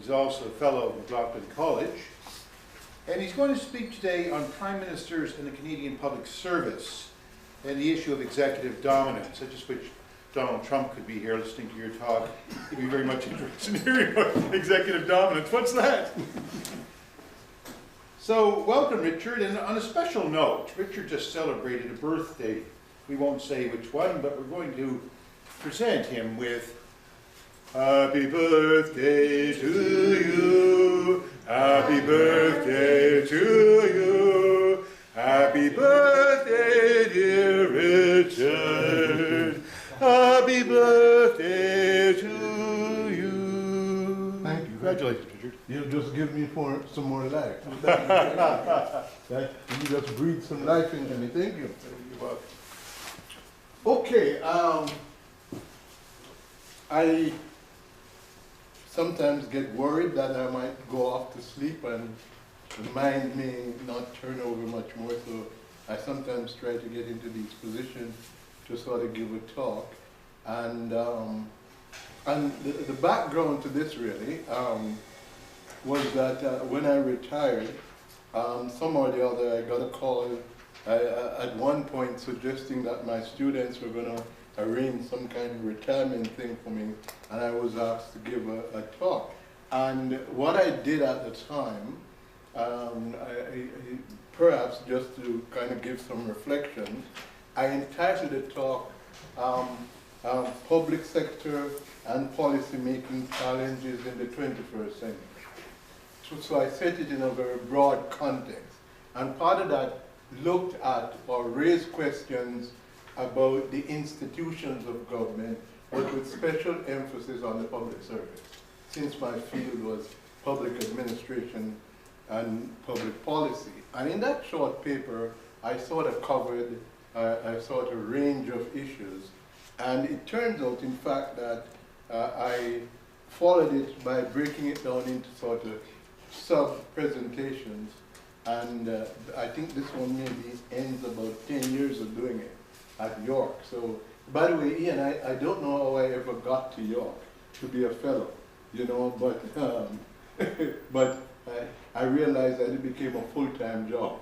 He's also a fellow of McLaughlin College. And he's going to speak today on prime ministers in the Canadian public service and the issue of executive dominance. I just wish Donald Trump could be here listening to your talk. He'd be very much interested in hearing about executive dominance. What's that? So, welcome, Richard. And on a special note, Richard just celebrated a birthday. We won't say which one, but we're going to present him with Happy birthday to you. Happy birthday to you. Happy birthday, dear Richard. Happy birthday to you. Thank you. Congratulations, Richard. You'll just give me some more life. You just breathe some life into me. Thank you. You're welcome. Okay. I sometimes get worried that I might go off to sleep and the mind may not turn over much more, so I sometimes try to get into these positions to sort of give a talk. And the background to this really was that when I retired, somehow or the other I got a call at one point suggesting that my students were going to arrange some kind of retirement thing for me, and I was asked to give a talk. And what I did at the time, perhaps just to kind of give some reflections, I entitled the talk Public Sector and Policy Making Challenges in the 21st Century. So I set it in a very broad context. And part of that looked at or raised questions about the institutions of government, but with special emphasis on the public service, since my field was public administration and public policy. And in that short paper, I sort of covered a sort of range of issues. And it turns out, in fact, that I followed it by breaking it down into sort of sub-presentations. And I think this one maybe ends about 10 years of doing it at York. So, by the way, Ian, I don't know how I ever got to York to be a fellow, you know, but I realized that it became a full-time job,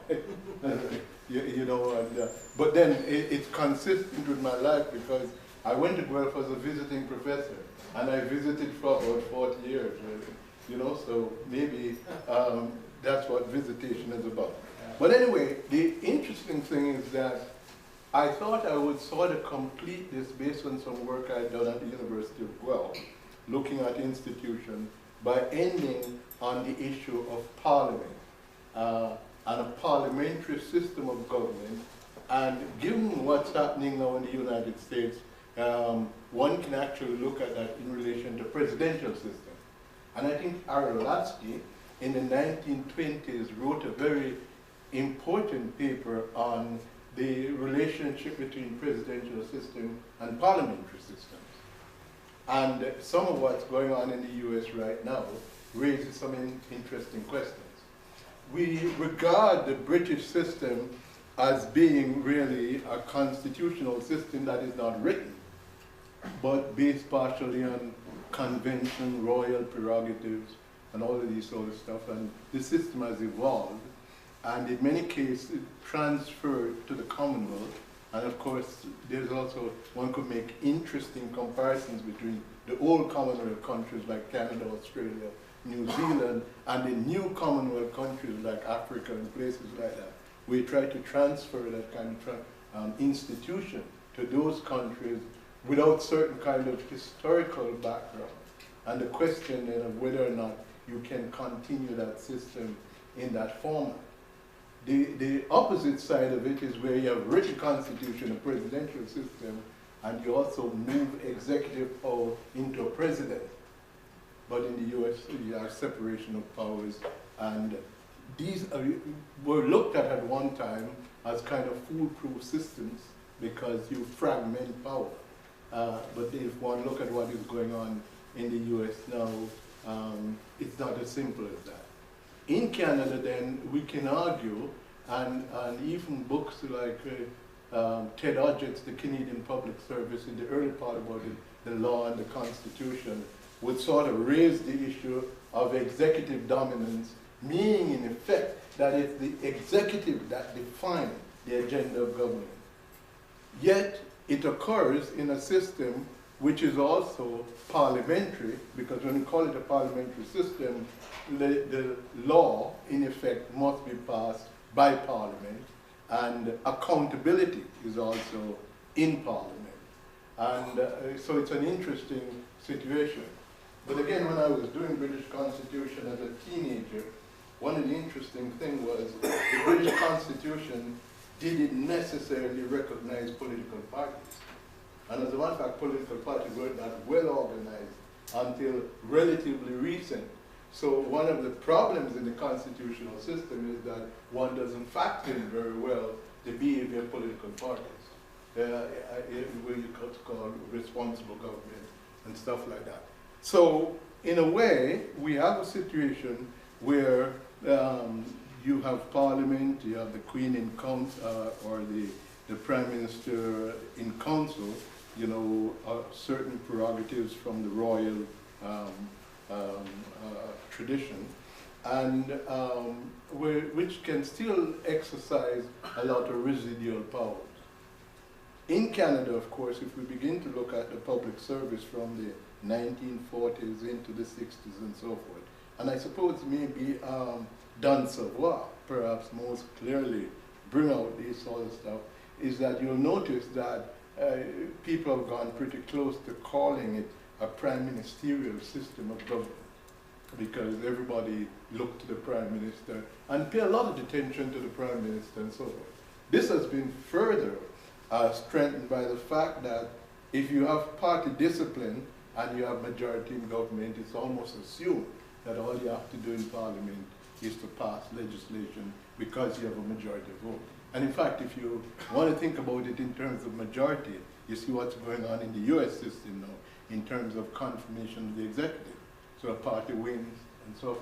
you know, and, but then it's consistent with my life because I went to Guelph as a visiting professor, and I visited for about 40 years, really, you know, so maybe that's what visitation is about. But anyway, the interesting thing is that I thought I would sort of complete this based on some work I'd done at the University of Guelph, looking at institutions, by ending on the issue of parliament and a parliamentary system of government. And given what's happening now in the United States, one can actually look at that in relation to presidential system. And I think Arlaski in the 1920s wrote a very important paper on the relationship between presidential system and parliamentary systems. And some of what's going on in the US right now raises some interesting questions. We regard the British system as being really a constitutional system that is not written, but based partially on convention, royal prerogatives, and all of these sort of stuff. And the system has evolved, and in many cases transferred to the Commonwealth. And of course, there's also, one could make interesting comparisons between the old Commonwealth countries like Canada, Australia, New Zealand, and the new Commonwealth countries like Africa and places like that. We try to transfer that kind of institution to those countries without certain kind of historical background. And the question then of whether or not you can continue that system in that format. The opposite side of it is where you have written constitution, a presidential system, and you also move executive power into a president. But in the US, you have separation of powers, and these were looked at one time as kind of foolproof systems because you fragment power. But if one look at what is going on in the US now, it's not as simple as that. In Canada, then, we can argue, and even books like Ted Odgett's The Canadian Public Service in the early part about the law and the Constitution would sort of raise the issue of executive dominance, meaning in effect that it's the executive that defines the agenda of government. Yet it occurs in a system which is also parliamentary, because when you call it a parliamentary system, the law in effect must be passed by Parliament, and accountability is also in Parliament. And so it's an interesting situation. But again, when I was doing British Constitution as a teenager, one of the interesting things was the British Constitution didn't necessarily recognize political parties. And as a matter of fact, political parties were not well organized until relatively recent. So one of the problems in the constitutional system is that one doesn't factor in very well the behavior of political parties. Where you call responsible government and stuff like that. So in a way, we have a situation where you have Parliament, you have the Queen in council, or the Prime Minister in council, you know, certain prerogatives from the royal tradition, and which can still exercise a lot of residual powers. In Canada, of course, if we begin to look at the public service from the 1940s into the 60s and so forth, and I suppose maybe Don Savoy perhaps most clearly bring out this sort of stuff, is that you'll notice that people have gone pretty close to calling it a prime ministerial system of government, because everybody looked to the Prime Minister and pay a lot of attention to the Prime Minister and so forth. This has been further strengthened by the fact that if you have party discipline and you have majority in government, it's almost assumed that all you have to do in Parliament is to pass legislation because you have a majority vote. And in fact, if you want to think about it in terms of majority, you see what's going on in the US system now in terms of confirmation of the executive. So a party wins and so forth.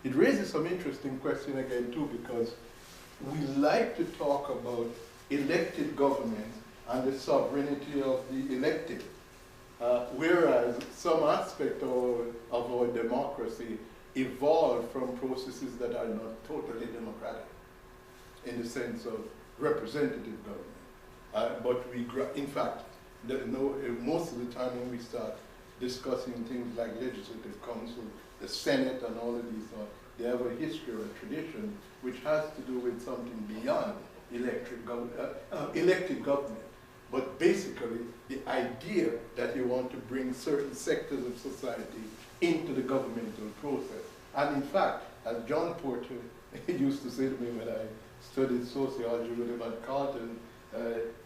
It raises some interesting question again too, because we like to talk about elected government and the sovereignty of the elected, whereas some aspect of our democracy evolved from processes that are not totally democratic in the sense of representative government. But we, in fact, most of the time when we start discussing things like legislative council, the Senate and all of these, they have a history or a tradition which has to do with something beyond elected government. But basically, the idea that you want to bring certain sectors of society into the governmental process. And in fact, as John Porter used to say to me when I studied sociology with him at Carleton,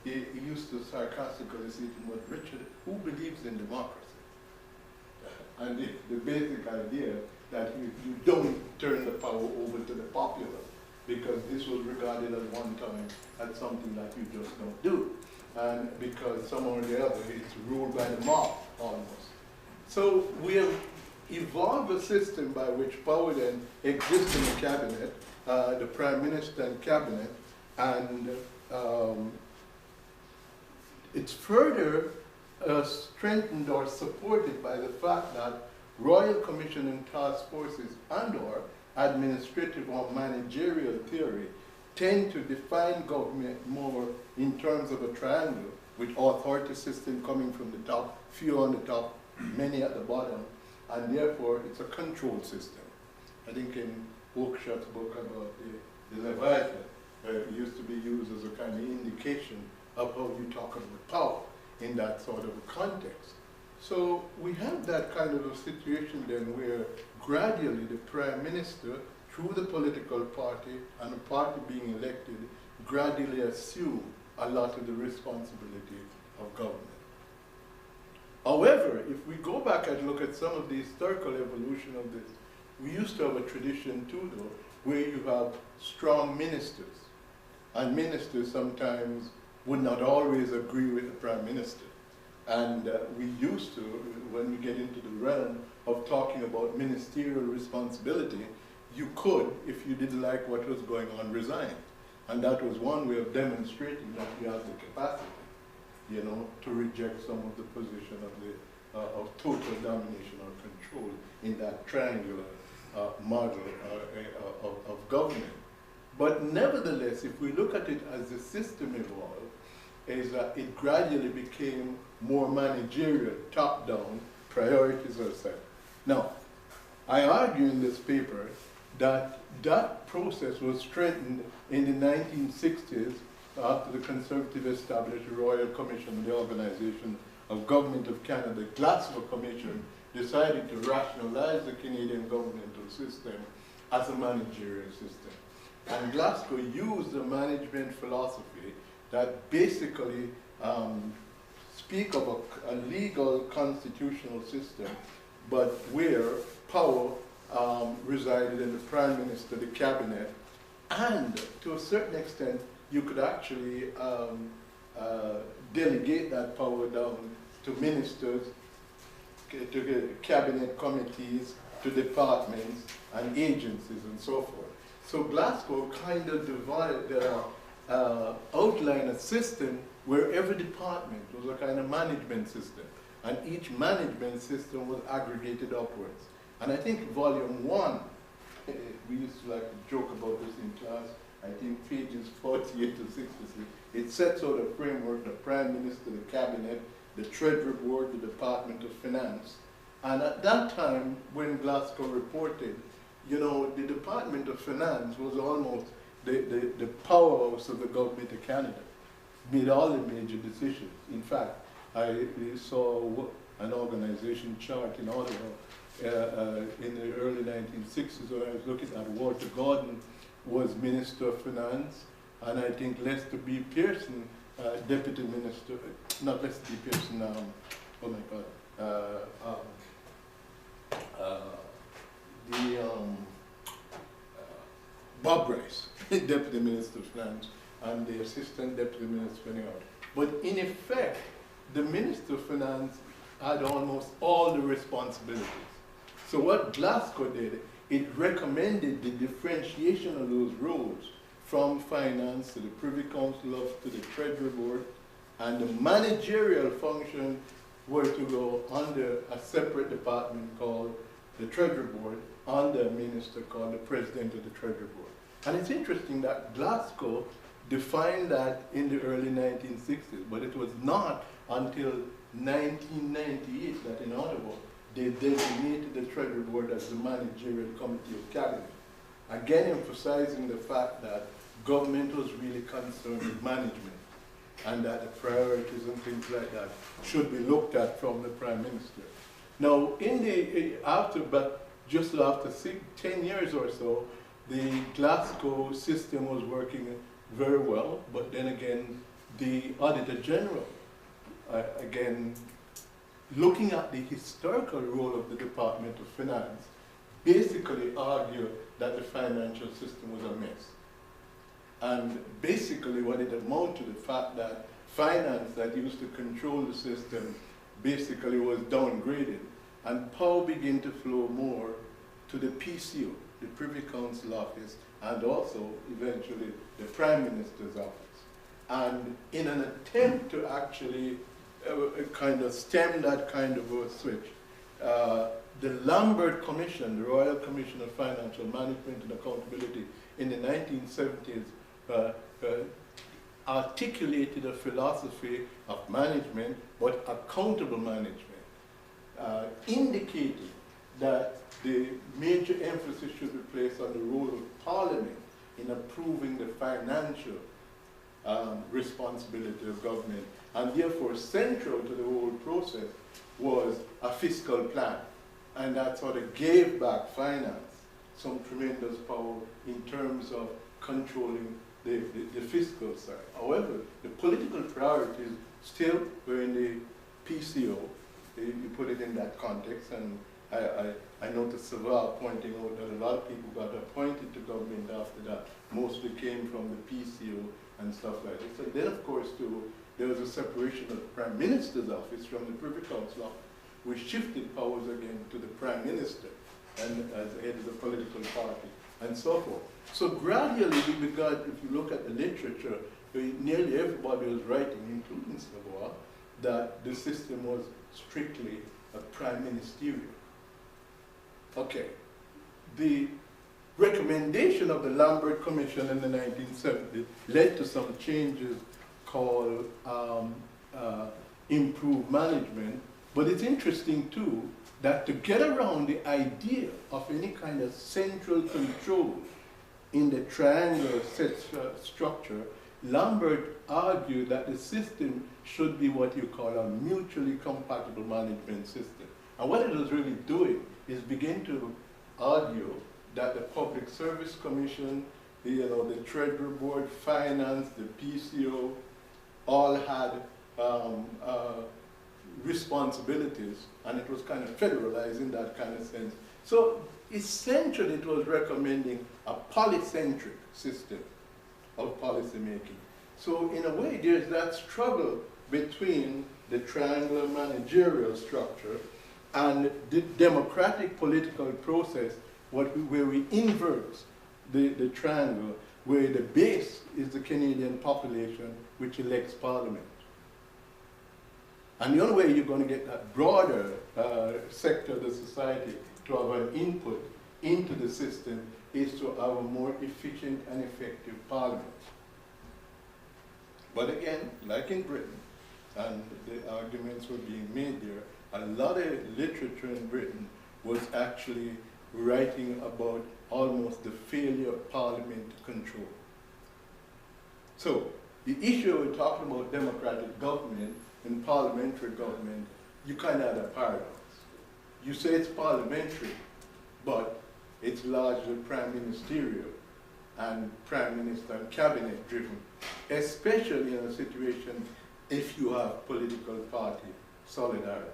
he used to sarcastically say to me, "Well, Richard, who believes in democracy?" And the basic idea that you don't turn the power over to the popular, because this was regarded at one time as something that you just don't do. And because somehow or the other, it's ruled by the mob, almost. So we have evolved a system by which power then exists in the cabinet, the Prime Minister and cabinet, and it's further strengthened or supported by the fact that Royal Commission and task forces and/or administrative or managerial theory tend to define government more in terms of a triangle, with authority system coming from the top, few on the top, many at the bottom, and therefore it's a control system. I think in Oakeshot's book about the Leviathan, it used to be used as a kind of indication of how you talk about power in that sort of a context. So we have that kind of a situation then where gradually the Prime Minister, through the political party and the party being elected, gradually assume a lot of the responsibility of government. However, if we go back and look at some of the historical evolution of this, we used to have a tradition too though, where you have strong ministers. And ministers sometimes would not always agree with the Prime Minister. And we used to, when we get into the realm of talking about ministerial responsibility, you could, if you didn't like what was going on, resign. And that was one way of demonstrating that you have the capacity, you know, to reject some of the position of total domination or control in that triangular model of government. But nevertheless, if we look at it as the system evolved, is that it gradually became more managerial, top-down, priorities are set. Now, I argue in this paper that that process was strengthened in the 1960s after the Conservative established the Royal Commission, the Organization of Government of Canada, the Glasgow Commission, decided to rationalize the Canadian governmental system as a managerial system. And Glasgow used a management philosophy that basically speak of a legal constitutional system, but where power resided in the Prime Minister, the Cabinet, and to a certain extent, you could actually delegate that power down to ministers, to Cabinet committees, to departments and agencies and so forth. So Glasgow kind of outlined a system where every department was a kind of management system, and each management system was aggregated upwards. And I think volume 1, we used to like to joke about this in class, I think pages 48 to 63, it sets out a framework, the Prime Minister, the Cabinet, the Treasury Board, the Department of Finance. And at that time, when Glasgow reported, you know, the Department of Finance was almost the powerhouse of the government of Canada, made all the major decisions. In fact, I saw an organization chart in Ottawa in the early 1960s when I was looking at Walter Gordon was Minister of Finance, and I think Lester B. Pearson, Deputy Minister, not Lester B. Pearson, oh my God, Bob Bryce, Deputy Minister of Finance, and the Assistant Deputy Minister of Finance. But in effect, the Minister of Finance had almost all the responsibilities. So what Glasgow did, it recommended the differentiation of those roles from finance to the Privy Council to the Treasury Board, and the managerial function were to go under a separate department called the Treasury Board, under a minister called the President of the Treasury Board. And it's interesting that Glasgow defined that in the early 1960s, but it was not until 1998 that in Ottawa they designated the Treasury Board as the managerial committee of cabinet. Again, emphasizing the fact that government was really concerned with management, and that the priorities and things like that should be looked at from the Prime Minister. Now, just after 10 years or so, the Glasgow system was working very well, but then again, the Auditor General, again, looking at the historical role of the Department of Finance, basically argued that the financial system was a mess. And basically what it amounted to the fact that finance that used to control the system basically was downgraded, and power began to flow more to the PCO, the Privy Council office, and also eventually the Prime Minister's office. And in an attempt to actually kind of stem that kind of a switch, the Lambert Commission, the Royal Commission of Financial Management and Accountability in the 1970s, articulated a philosophy of management, but accountable management, indicating that the major emphasis should be placed on the role of Parliament in approving the financial responsibility of government, and therefore central to the whole process was a fiscal plan, and that sort of gave back finance some tremendous power in terms of controlling the fiscal side. However, the political priorities still were in the PCO. You put it in that context, and I noticed Saval pointing out that a lot of people got appointed to government after that. Mostly came from the PCO and stuff like this. And then, of course, too, there was a separation of the Prime Minister's office from the Privy Council office, which shifted powers again to the Prime Minister and as head of the political party, and so forth. So gradually we began, if you look at the literature, nearly everybody was writing, including Saval, that the system was strictly a prime ministerial. Okay, the recommendation of the Lambert Commission in the 1970s led to some changes called improved management. But it's interesting too that to get around the idea of any kind of central control in the triangular set structure, Lambert argued that the system should be what you call a mutually compatible management system. And what it was really doing is begin to argue that the Public Service Commission, the Treasury Board, Finance, the PCO, all had responsibilities, and it was kind of federalized in that kind of sense. So essentially it was recommending a polycentric system of policy making. So in a way there's that struggle between the triangular managerial structure and the democratic political process where we invert the triangle, where the base is the Canadian population which elects parliament. And the only way you're going to get that broader sector of the society to have an input into the system is to have a more efficient and effective parliament. But again, like in Britain, and the arguments were being made there, a lot of literature in Britain was actually writing about almost the failure of parliament to control. So the issue we're talking about democratic government and parliamentary government, you kind of have a paradox. You say it's parliamentary, but it's largely prime ministerial and prime minister and cabinet driven, especially in a situation if you have political party solidarity.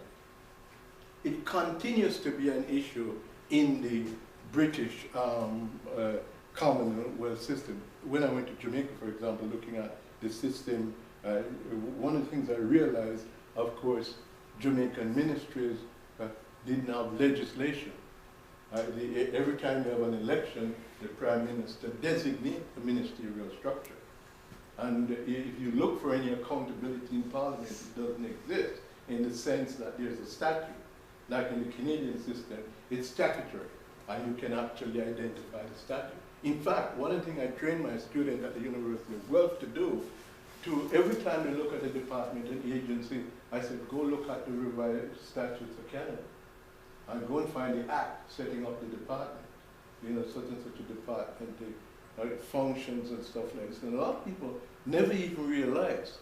It continues to be an issue in the British Commonwealth system. When I went to Jamaica, for example, looking at the system, one of the things I realized, of course, Jamaican ministries didn't have legislation. Every time you have an election, the Prime Minister designates the ministerial structure. And if you look for any accountability in Parliament, it doesn't exist in the sense that there's a statute. Like in the Canadian system, it's statutory, and you can actually identify the statute. In fact, one of the things I train my students at the University of Guelph to do, every time they look at a department and agency, I said, go look at the revised statutes of Canada, and go and find the act setting up the department. Such and such a department, the functions and stuff like this. And a lot of people never even realize,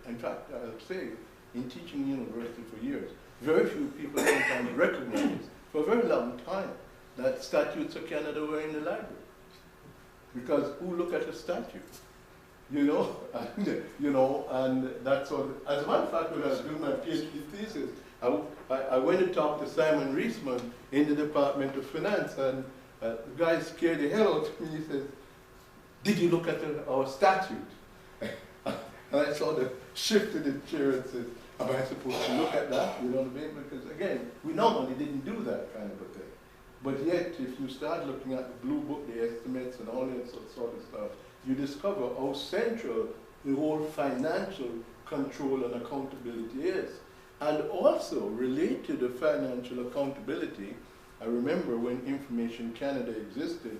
in fact, I'll say, in teaching university for years, very few people sometimes recognize for a very long time that statutes of Canada were in the library. Because who look at a statute? And that's all. As a matter of fact, when I was doing my PhD thesis, I went and talked to Simon Reisman in the Department of Finance, and the guy scared the hell out of me. He says, did you look at our statute? And I sort of shifted the chair and said, am I supposed to look at that? You know what I mean? Because again, we normally didn't do that kind of a thing. But yet, if you start looking at the Blue Book, the estimates and all that sort of stuff, you discover how central the whole financial control and accountability is. And also, related to financial accountability, I remember when Information Canada existed,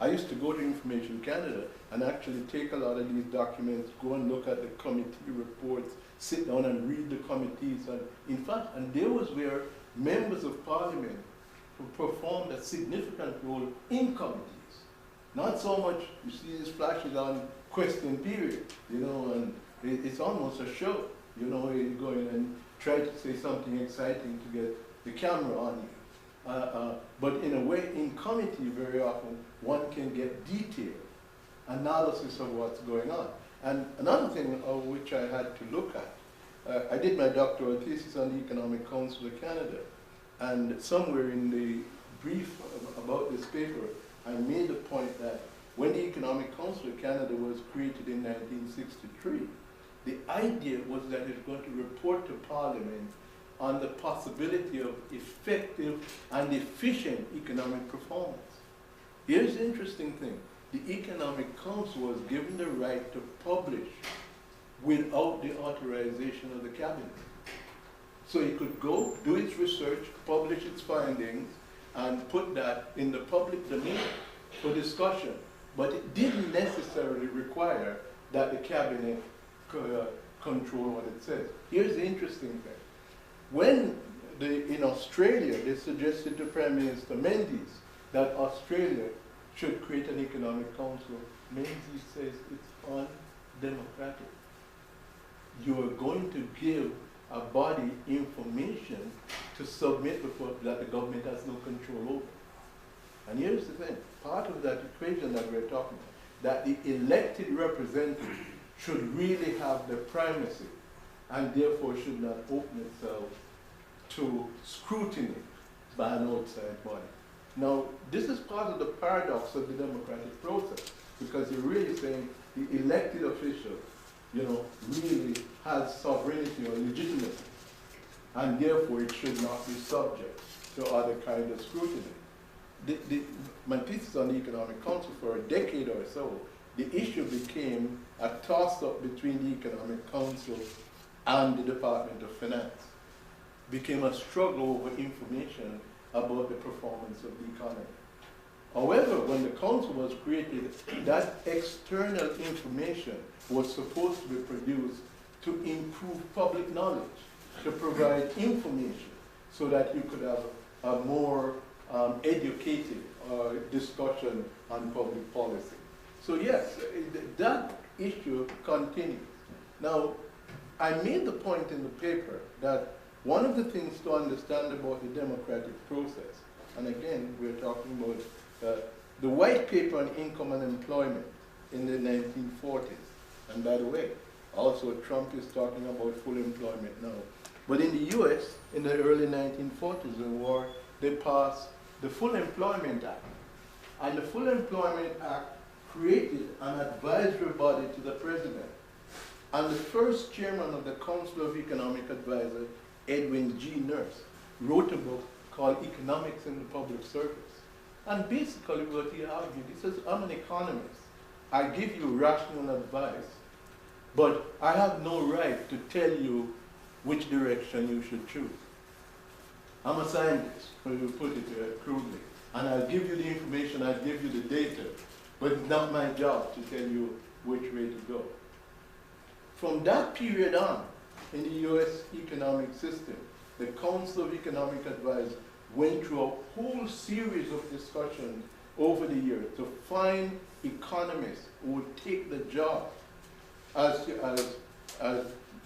I used to go to Information Canada and actually take a lot of these documents, go and look at the committee reports, sit down and read the committees. And in fact, and there was where members of parliament performed a significant role in committees. Not so much, you see these flashes on question period, and it's almost a show. You go in and try to say something exciting to get the camera on you. But in a way, in committee, very often, one can get detailed analysis of what's going on. And another thing which I had to look at, I did my doctoral thesis on the Economic Council of Canada, and somewhere in the brief about this paper, I made the point that when the Economic Council of Canada was created in 1963, the idea was that it was going to report to Parliament on the possibility of effective and efficient economic performance. Here's the interesting thing. The Economic Council was given the right to publish without the authorization of the Cabinet. So it could go, do its research, publish its findings, and put that in the public domain for discussion. But it didn't necessarily require that the cabinet control what it says. Here's the interesting thing. When in Australia, they suggested to Prime Minister Menzies that Australia should create an economic council, Menzies says it's undemocratic. You are going to give a body information to submit before that the government has no control over. And here's the thing, part of that equation that we're talking about, that the elected representative should really have the primacy and therefore should not open itself to scrutiny by an outside body. Now, this is part of the paradox of the democratic process, because you're really saying the elected official, really has sovereignty or legitimacy, and therefore it should not be subject to other kind of scrutiny. My thesis on the Economic Council, for a decade or so, the issue became a toss-up between the Economic Council and the Department of Finance. Became a struggle over information about the performance of the economy. However, when the council was created, that external information was supposed to be produced to improve public knowledge, to provide information so that you could have a more educated discussion on public policy. So yes, that issue continues. Now, I made the point in the paper that one of the things to understand about the democratic process, and again, we're talking about the white paper on income and employment in the 1940s. And by the way, also Trump is talking about full employment now. But in the US, in the early 1940s, they passed the Full Employment Act. And the Full Employment Act created an advisory body to the president. And the first chairman of the Council of Economic Advisors, Edwin G. Nurse, wrote a book called Economics in the Public Service. And basically what he argued, he says, I'm an economist. I give you rational advice, but I have no right to tell you which direction you should choose. I'm a scientist, to put it crudely, and I'll give you the information, I'll give you the data, but it's not my job to tell you which way to go. From that period on, in the US economic system, the Council of Economic Advisors went through a whole series of discussions over the years to find economists who would take the job as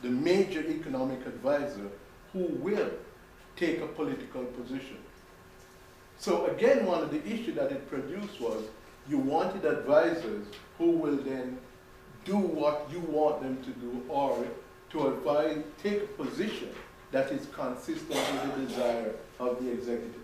the major economic advisor who will take a political position. So again, one of the issues that it produced was you wanted advisors who will then do what you want them to do, or to advise, take a position that is consistent with the desire of the executive.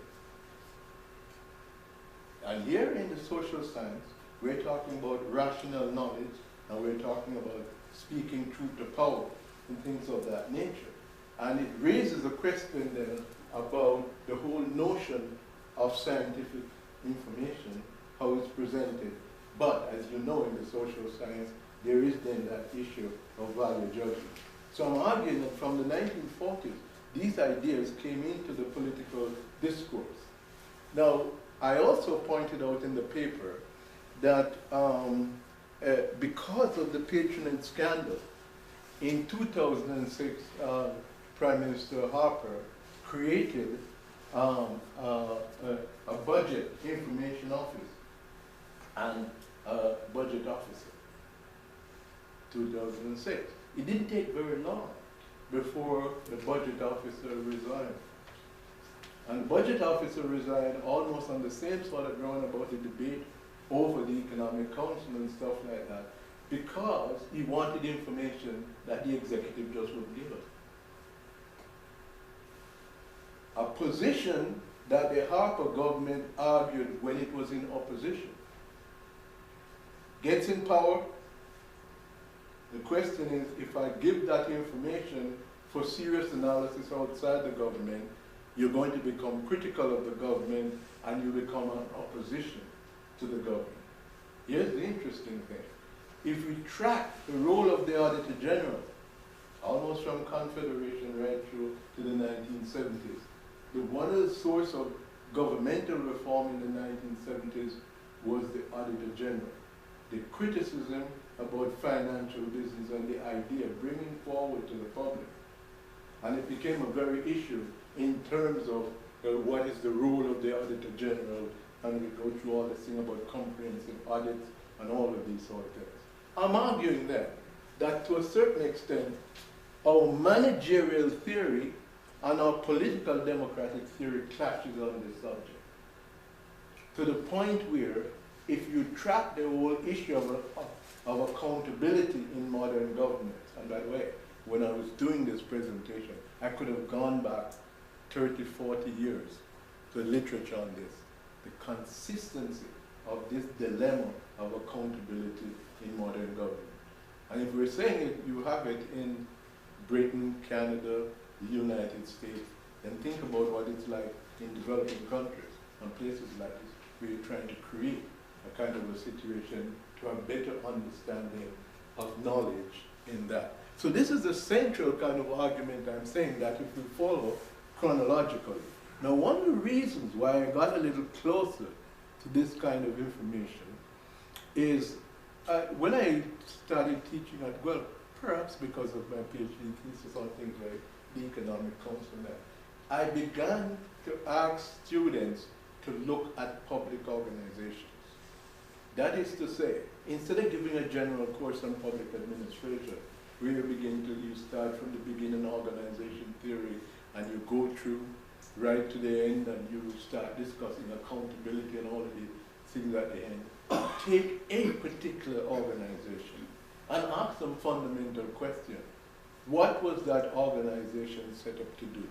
And here in the social science, we're talking about rational knowledge, and we're talking about speaking truth to power and things of that nature. And it raises a question then about the whole notion of scientific information, how it's presented. But as you know, in the social science, there is then that issue of value judgment. So I'm arguing that from the 1940s, these ideas came into the political discourse. Now, I also pointed out in the paper that because of the patronage scandal, in 2006, Prime Minister Harper created a budget information office and a budget officer, 2006. It didn't take very long before the budget officer resigned. And the budget officer resigned almost on the same sort of ground about the debate over the Economic Council and stuff like that, because he wanted information that the executive just wouldn't give him. A position that the Harper government argued when it was in opposition. Gets in power. The question is, if I give that information for serious analysis outside the government, you're going to become critical of the government and you become an opposition to the government. Here's the interesting thing. If we track the role of the Auditor General, almost from Confederation right through to the 1970s, one of the source of governmental reform in the 1970s was the Auditor General. The criticism about financial business and the idea bringing forward to the public. And it became a very issue in terms of what is the role of the Auditor General, and we go through all this thing about comprehensive audits and all of these sort of things. I'm arguing that to a certain extent, our managerial theory and our political democratic theory clashes on this subject. To the point where, if you track the whole issue of accountability in modern government, and by the way, when I was doing this presentation, I could have gone back 30, 40 years to literature on this, the consistency of this dilemma of accountability in modern government. And if we're saying it, you have it in Britain, Canada, the United States, then think about what it's like in developing countries and places like this, where you're trying to create a kind of a situation to have better understanding of knowledge in that. So this is the central kind of argument I'm saying, that if we follow chronologically. Now, one of the reasons why I got a little closer to this kind of information is when I started teaching at, well, perhaps because of my PhD thesis on things like the economic council, I began to ask students to look at public organizations. That is to say, instead of giving a general course on public administration, where you start from the beginning organization theory, and you go through right to the end, and you start discussing accountability and all of these things at the end. Take a particular organization and ask them fundamental question. What was that organization set up to do?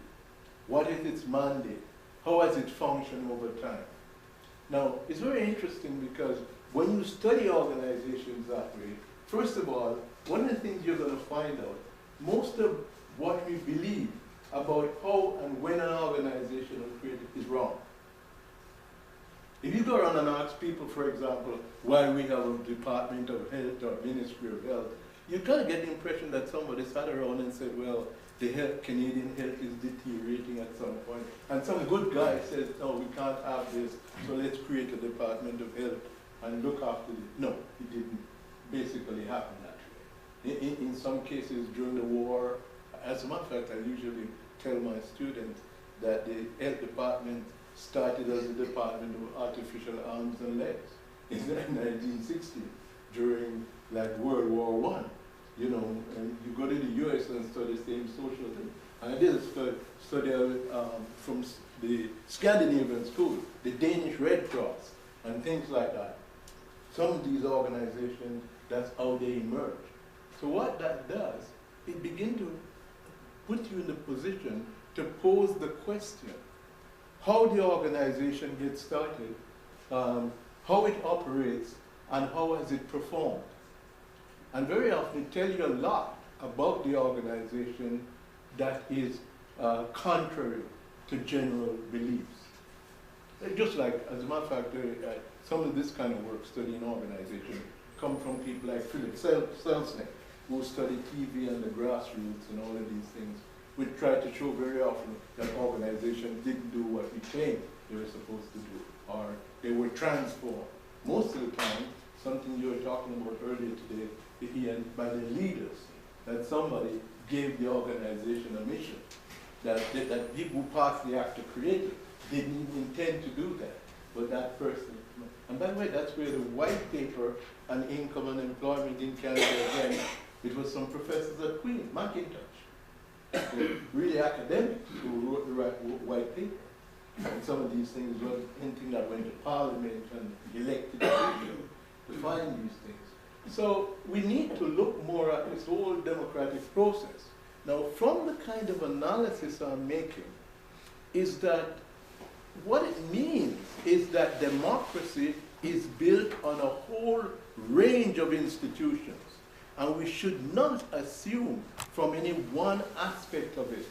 What is its mandate? How has it functioned over time? Now, it's very interesting because when you study organizations that way, first of all, one of the things you're going to find out, most of what we believe about how and when an organization was created is wrong. If you go around and ask people, for example, why we have a Department of Health or Ministry of Health, you kind of get the impression that somebody sat around and said, well, the Canadian health is deteriorating at some point. And some good guy says, no, we can't have this, so let's create a Department of Health and look after it. No, it didn't basically happen that way. In some cases during the war, as a matter of fact, I usually tell my students that the health department started as the Department of Artificial Arms and Legs in 1960 during like World War I. You know, and you go to the US and study the same social thing. And I did a study from the Scandinavian school, the Danish Red Cross, and things like that. Some of these organizations, that's how they emerge. So what that does, it begins to put you in the position to pose the question, how the organization gets started, how it operates, and how has it performed. And very often it tells you a lot about the organization that is contrary to general beliefs. Just like, as a matter of fact, some of this kind of work studying organization come from people like Phidd, who study TV and the grassroots and all of these things. We try to show very often that organizations didn't do what we claimed they were supposed to do, or they were transformed. Most of the time, something you were talking about earlier today, Ian, by the leaders, that somebody gave the organization a mission, that people who passed the act to create it didn't even intend to do that, but that person. And by the way, that's where the white paper on income and employment in Canada, again, it was some professors at Queen, McIntosh, really academics who wrote the white paper. And some of these things were anything that went to Parliament and elected people to find these things. So we need to look more at this whole democratic process. Now, from the kind of analysis I'm making, is that what it means is that democracy is built on a whole range of institutions, and we should not assume from any one aspect of it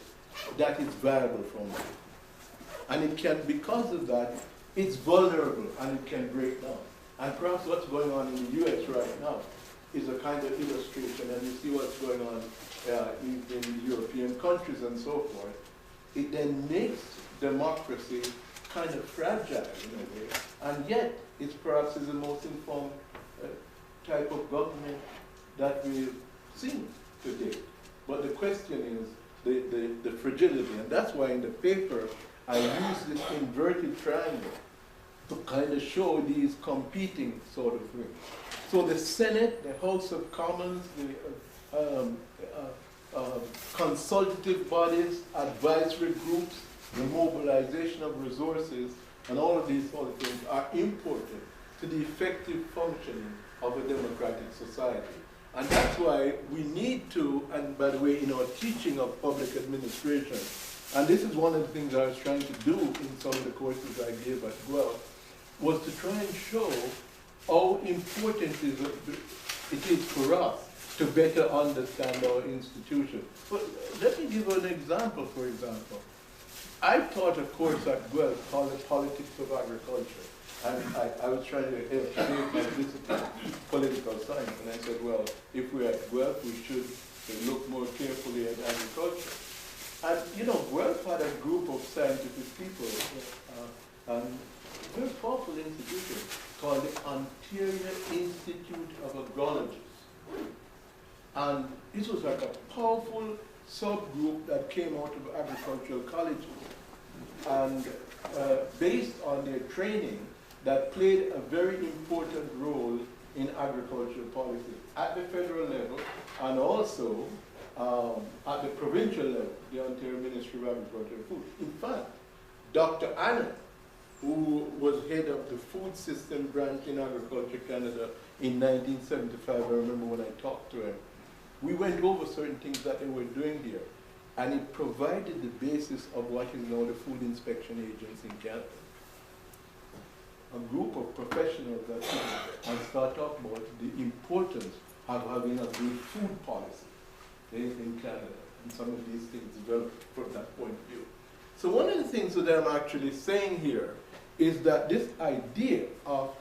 that it's viable from it. And it can, because of that, it's vulnerable and it can break down. And perhaps what's going on in the US right now is a kind of illustration, and you see what's going on in European countries and so forth. It then makes democracy kind of fragile in a way, and yet it's perhaps is the most informed type of government that we've seen today. But the question is the fragility, and that's why in the paper I use this inverted triangle to kind of show these competing sort of things. So the Senate, the House of Commons, the consultative bodies, advisory groups, the mobilization of resources, and all of these sort of things are important to the effective functioning of a democratic society. And that's why we need to, and by the way, in our teaching of public administration, and this is one of the things I was trying to do in some of the courses I gave at Guelph, was to try and show how important it is for us to better understand our institution. But let me give an example, for example. I taught a course at Guelph called the Politics of Agriculture. And I was trying to help shape my discipline, political science, and I said, well, if we're at Guelph, we should look more carefully at agriculture. And you know, Guelph had a group of scientific people, and a very powerful institution called the Ontario Institute of Agrologists. And this was like a powerful subgroup that came out of agricultural colleges. And based on their training, that played a very important role in agricultural policy at the federal level and also at the provincial level, the Ontario Ministry of Agriculture and Food. In fact, Dr. Anna, who was head of the food system branch in Agriculture Canada in 1975, I remember when I talked to him, we went over certain things that they were doing here, and it provided the basis of what is now the Food Inspection Agency in Canada. A group of professionals that and start talking about the importance of having a good food policy in Canada, and some of these things developed from that point of view. So one of the things that I'm actually saying here is that this idea of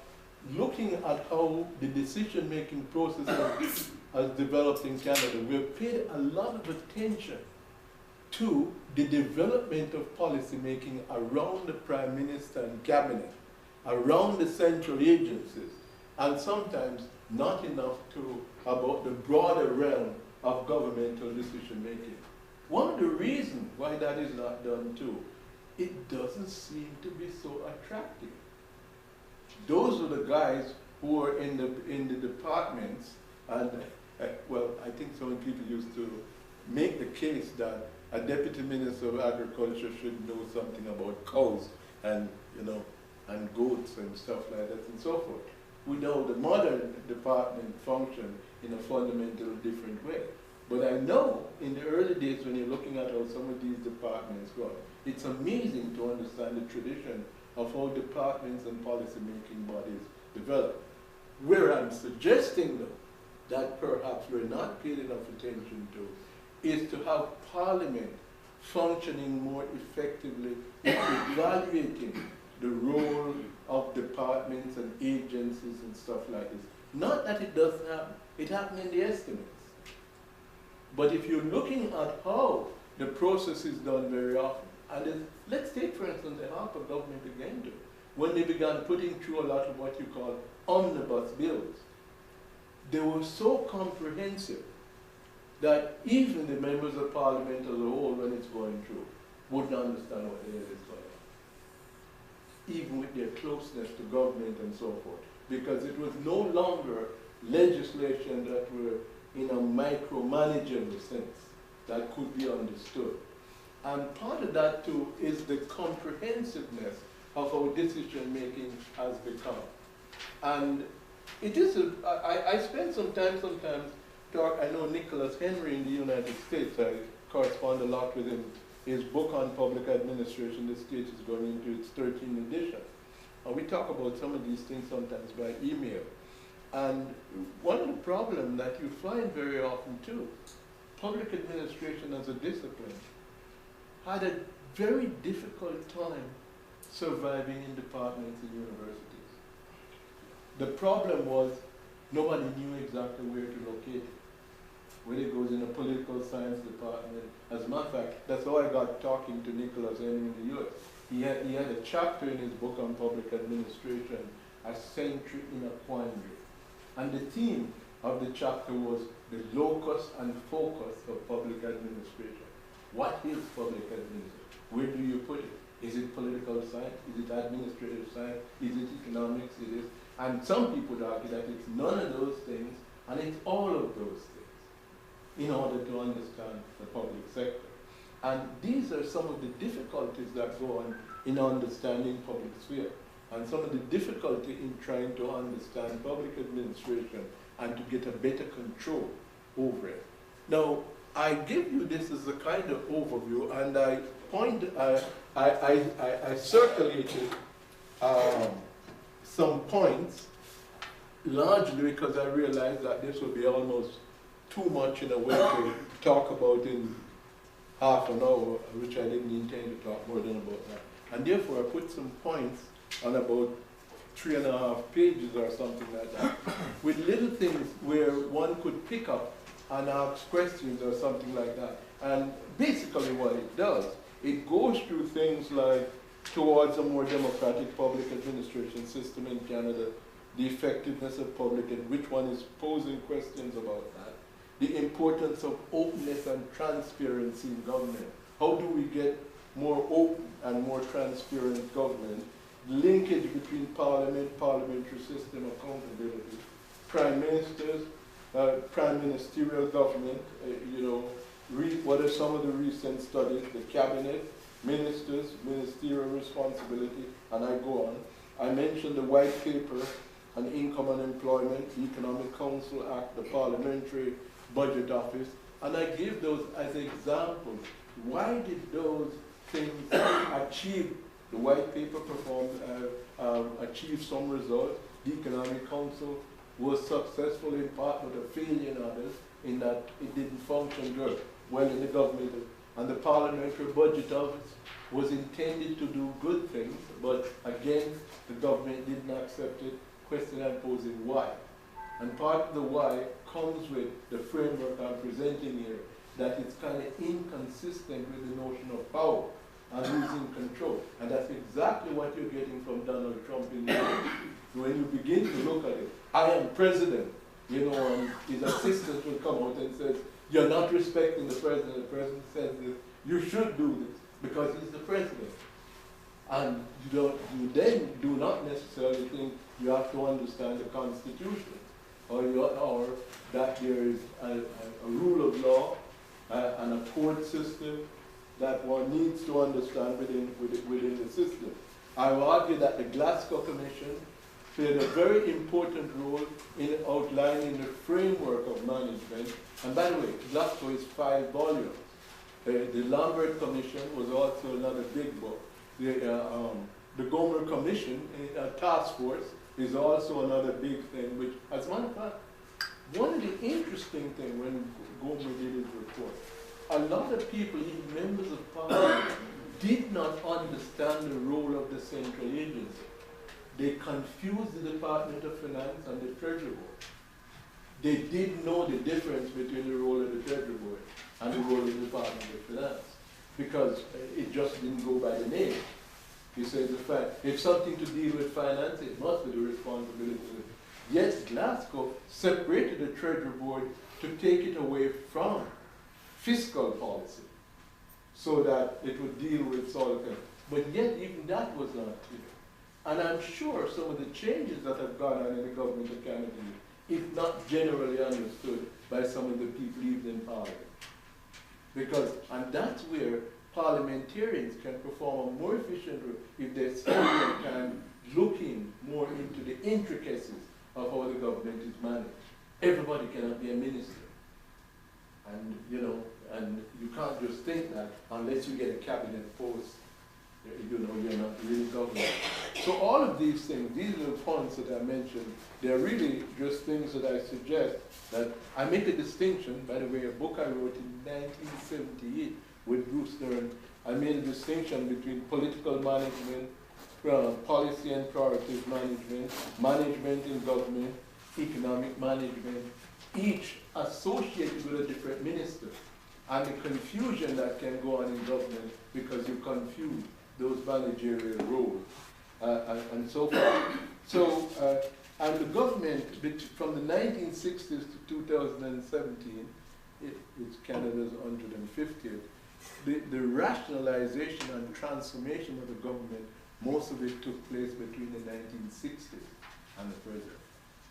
looking at how the decision-making process has developed in Canada, we've paid a lot of attention to the development of policy making around the Prime Minister and Cabinet, around the central agencies, and sometimes not enough about the broader realm of governmental decision making. One of the reasons why that is not done too, it doesn't seem to be so attractive. Those are the guys who are in the departments, and well, I think some people used to make the case that a deputy minister of agriculture should know something about cows and and goats and stuff like that and so forth. We know the modern department function in a fundamentally different way. But I know in the early days when you're looking at how some of these departments go, it's amazing to understand the tradition of how departments and policy-making bodies develop. Where I'm suggesting, though, that perhaps we're not paid enough attention to is to have Parliament functioning more effectively in evaluating the role of departments and agencies and stuff like this. Not that it doesn't happen. It happened in the estimates. But if you're looking at how the process is done very often, and let's take, for instance, the Harper government again, when they began putting through a lot of what you call omnibus bills, they were so comprehensive that even the members of Parliament as a whole, when it's going through, wouldn't understand what the hell is going on, even with their closeness to government and so forth, because it was no longer legislation that were in a micromanagerial sense that could be understood. And part of that too is the comprehensiveness of how decision making has become. And it is, I spend some time sometimes I know Nicholas Henry in the United States, I correspond a lot with him. His book on public administration, the States, is going into its 13th edition. And we talk about some of these things sometimes by email. And one of the problems that you find very often too, public administration as a discipline had a very difficult time surviving in departments and universities. The problem was nobody knew exactly where to locate it. Whether it goes in a political science department. As a matter of fact, that's how I got talking to Nicholas Henry in the US. he had a chapter in his book on public administration, A Century in a Quandary. And the theme of the chapter was the locus and focus of public administration. What is public administration? Where do you put it? Is it political science? Is it administrative science? Is it economics? It is. And some people argue that it's none of those things, and it's all of those things in order to understand the public sector. And these are some of the difficulties that go on in understanding public sphere, and some of the difficulty in trying to understand public administration and to get a better control over it. Now, I give you this as a kind of overview, and I circulated some points, largely because I realized that this would be almost too much in a way to talk about in half an hour, which I didn't intend to talk more than about that. And therefore I put some points on about 3.5 pages or something like that, with little things where one could pick up and ask questions or something like that. And basically what it does, it goes through things like towards a more democratic public administration system in Canada, the effectiveness of public, and which one is posing questions about that, the importance of openness and transparency in government. How do we get more open and more transparent government? Linkage between parliament, parliamentary system, accountability, prime ministers, prime ministerial government, what are some of the recent studies, the cabinet, ministers, ministerial responsibility, and I go on. I mentioned the white paper on income and employment, the Economic Council Act, the Parliamentary Budget Office, and I give those as examples. Why did those things achieve? The white paper achieved some results. The Economic Council was successful in part, but a failure in others, in that it didn't function good well in the government. And the Parliamentary Budget Office was intended to do good things, but again, the government didn't accept it. Question I'm posing, why? And part of the why comes with the framework I'm presenting here, that it's kind of inconsistent with the notion of power and losing control. And that's exactly what you're getting from Donald Trump in the US. When you begin to look at it, I am president, and his assistant will come out and says, you're not respecting the president. The president says this, you should do this, because he's the president. And you then do not necessarily think you have to understand the Constitution, or that there is a rule of law and a court system that one needs to understand within the system. I will argue that the Glasgow Commission played a very important role in outlining the framework of management. And by the way, Glasgow is 5 volumes. The Lambert Commission was also another big book. The Gomer Commission, task force, is also another big thing, which, as a matter of fact, one of the interesting things when Gomer did his report, a lot of people, even members of parliament, did not understand the role of the central agency. They confused the Department of Finance and the Treasury Board. They didn't know the difference between the role of the Treasury Board and the role of the Department of Finance, because it just didn't go by the name. He says, in fact, if something to deal with finance, it must be the responsibility of it. Yes, Glasgow separated the Treasury Board to take it away from fiscal policy, so that it would deal with all of them. But yet, even that was not clear. And I'm sure some of the changes that have gone on in the government of Canada is not generally understood by some of the people even in Parliament. And that's where parliamentarians can perform a more efficient role if they spend their time looking more into the intricacies of how the government is managed. Everybody cannot be a minister. And you can't just think that unless you get a cabinet post, you're not really governing. So all of these things, these little points that I mentioned, they're really just things that I suggest that I make a distinction. By the way, a book I wrote in 1978 with Bruce Dern, I made a distinction between political management, policy and priorities management, management in government, economic management, each associated with a different minister, and the confusion that can go on in government because you confuse those managerial roles and so forth. So, and the government, from the 1960s to 2017, it's Canada's 150th, the rationalization and transformation of the government, most of it took place between the 1960s and the present.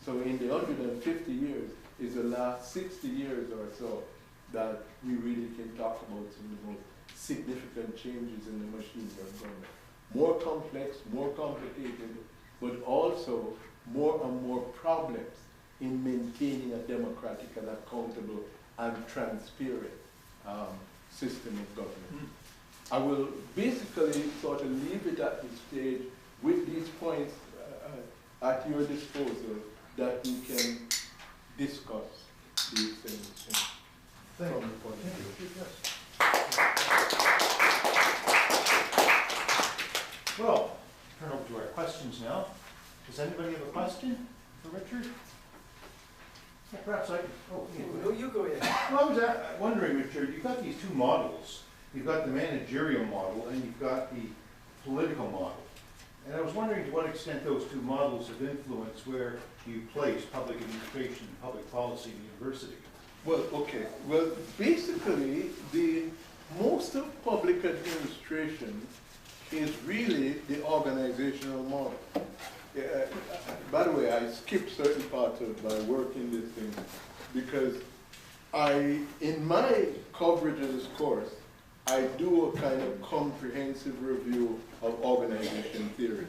So in the 150 years is the last 60 years or so that we really can talk about some of the most significant changes in the machinery of government. More complex, more complicated, but also more and more problems in maintaining a democratic and accountable and transparent system of government. I will basically sort of leave it at this stage with these points at your disposal that we can discuss these things. Thank you. Well, turn over to our questions now. Does anybody have a question for Richard? Yeah, perhaps I can. Oh, No, you go ahead. Well, I was wondering, Richard, you've got these two models. You've got the managerial model and you've got the political model. And I was wondering to what extent those two models have influenced where you place public administration and public policy in the university. Well, okay. Well, basically, most of public administration is really the organizational model. By the way, I skipped certain parts of my work in this thing because in my coverage of this course, I do a kind of comprehensive review of organization theories.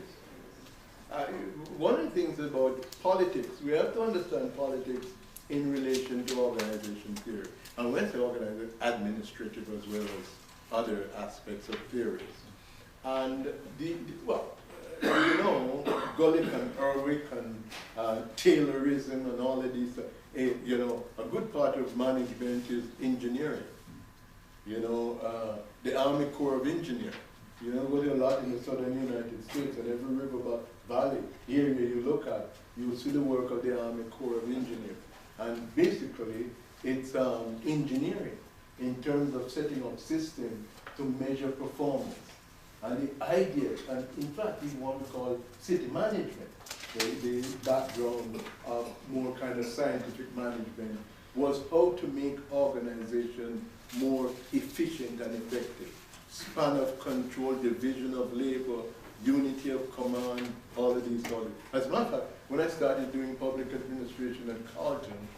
One of the things about politics, we have to understand politics in relation to organization theory. And when I say organization, administrative as well as other aspects of theories. And Gulick and Erwick and Taylorism and all of these, a good part of management is engineering. The Army Corps of Engineers. We do a lot in the southern United States, and every river valley area you look at, you see the work of the Army Corps of Engineers. And basically, it's engineering in terms of setting up systems to measure performance. And the idea, and in fact, even what we call city management, the background of more kind of scientific management, was how to make organization more efficient and effective. Span of control, division of labor, unity of command, all of these things. As a matter of fact, when I started doing public administration at Carleton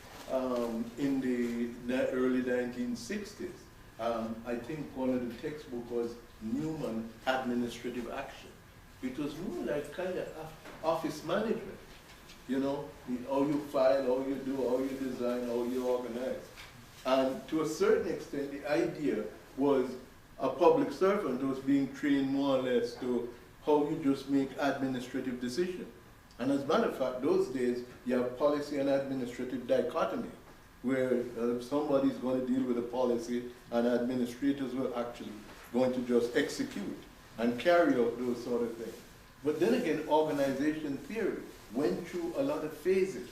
in the early 1960s, I think one of the textbooks was Newman Administrative Action. It was more like kind of office management. How you file, how you do, how you design, how you organize. And to a certain extent, the idea was a public servant was being trained more or less to how you just make administrative decisions. And as a matter of fact, those days, you have policy and administrative dichotomy, where somebody's going to deal with a policy and administrators were actually going to just execute and carry out those sort of things. But then again, organization theory went through a lot of phases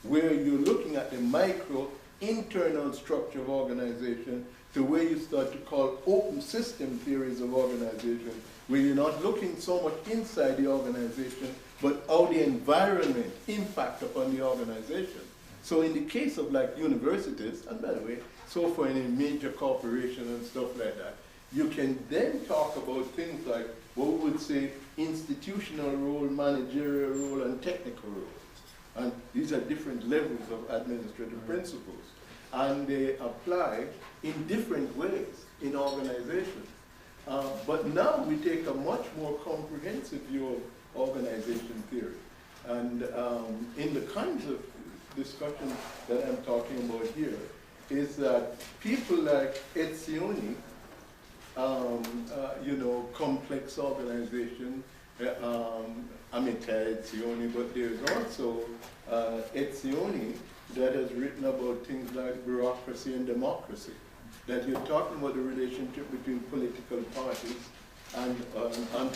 where you're looking at the micro internal structure of organization to where you start to call open system theories of organization, where you're not looking so much inside the organization, but how the environment impact upon the organization. So in the case of like universities, and by the way, so for any major corporation and stuff like that, you can then talk about things like what we would say institutional role, managerial role, and technical role. And these are different levels of administrative principles. And they apply in different ways in organizations. But now we take a much more comprehensive view of organization theory. And in the kinds of discussions that I'm talking about here, is that people like Etzioni, complex organization, Amita Etzioni, but there's also Etzioni that has written about things like bureaucracy and democracy, that you're talking about the relationship between political parties and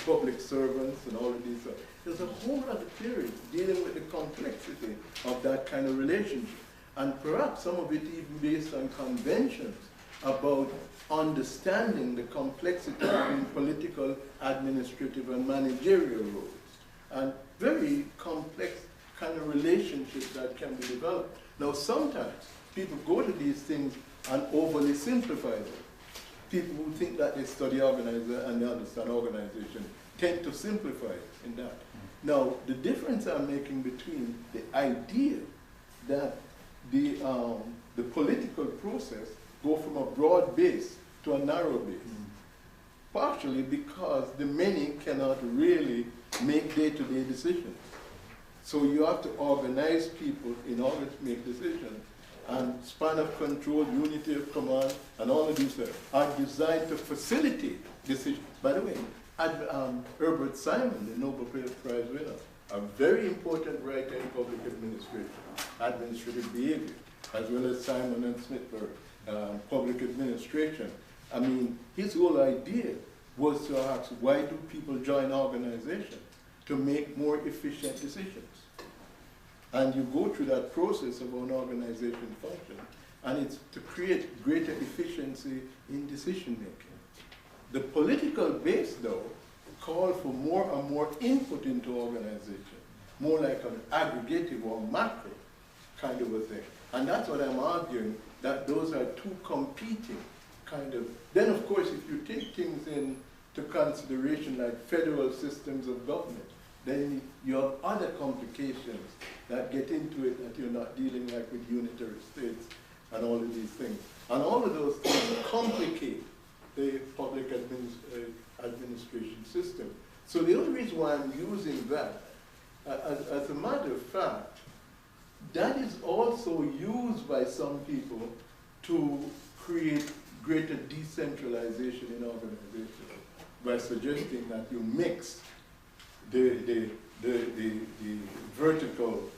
public servants and all of these. There's a whole lot of theories dealing with the complexity of that kind of relationship. And perhaps some of it even based on conventions about understanding the complexity in political, administrative, and managerial roles, and very complex kind of relationships that can be developed. Now, sometimes people go to these things and overly simplify them. People who think that they study organizer and they understand organization tend to simplify it in that. Now, the difference I'm making between the idea that the political process go from a broad base to a narrow base, partially because the many cannot really make day-to-day decisions. So you have to organize people in order to make decisions. And span of control, unity of command, and all of these are designed to facilitate decisions. By the way, Herbert Simon, the Nobel Prize winner, a very important writer in public administration, administrative behavior, as well as Simon and Smith for public administration. I mean, his whole idea was to ask, why do people join organizations? To make more efficient decisions. And you go through that process of an organization function, and it's to create greater efficiency in decision making. The political base, though, call for more and more input into organization, more like an aggregative or macro kind of a thing. And that's what I'm arguing, that those are two competing kind of. Then, of course, if you take things into consideration like federal systems of government, then you have other complications that get into it that you're not dealing like with unitary states and all of these things. And all of those things complicate the public administration system. So the only reason why I'm using that, as a matter of fact, that is also used by some people to create greater decentralization in organizations by suggesting that you mix the vertical,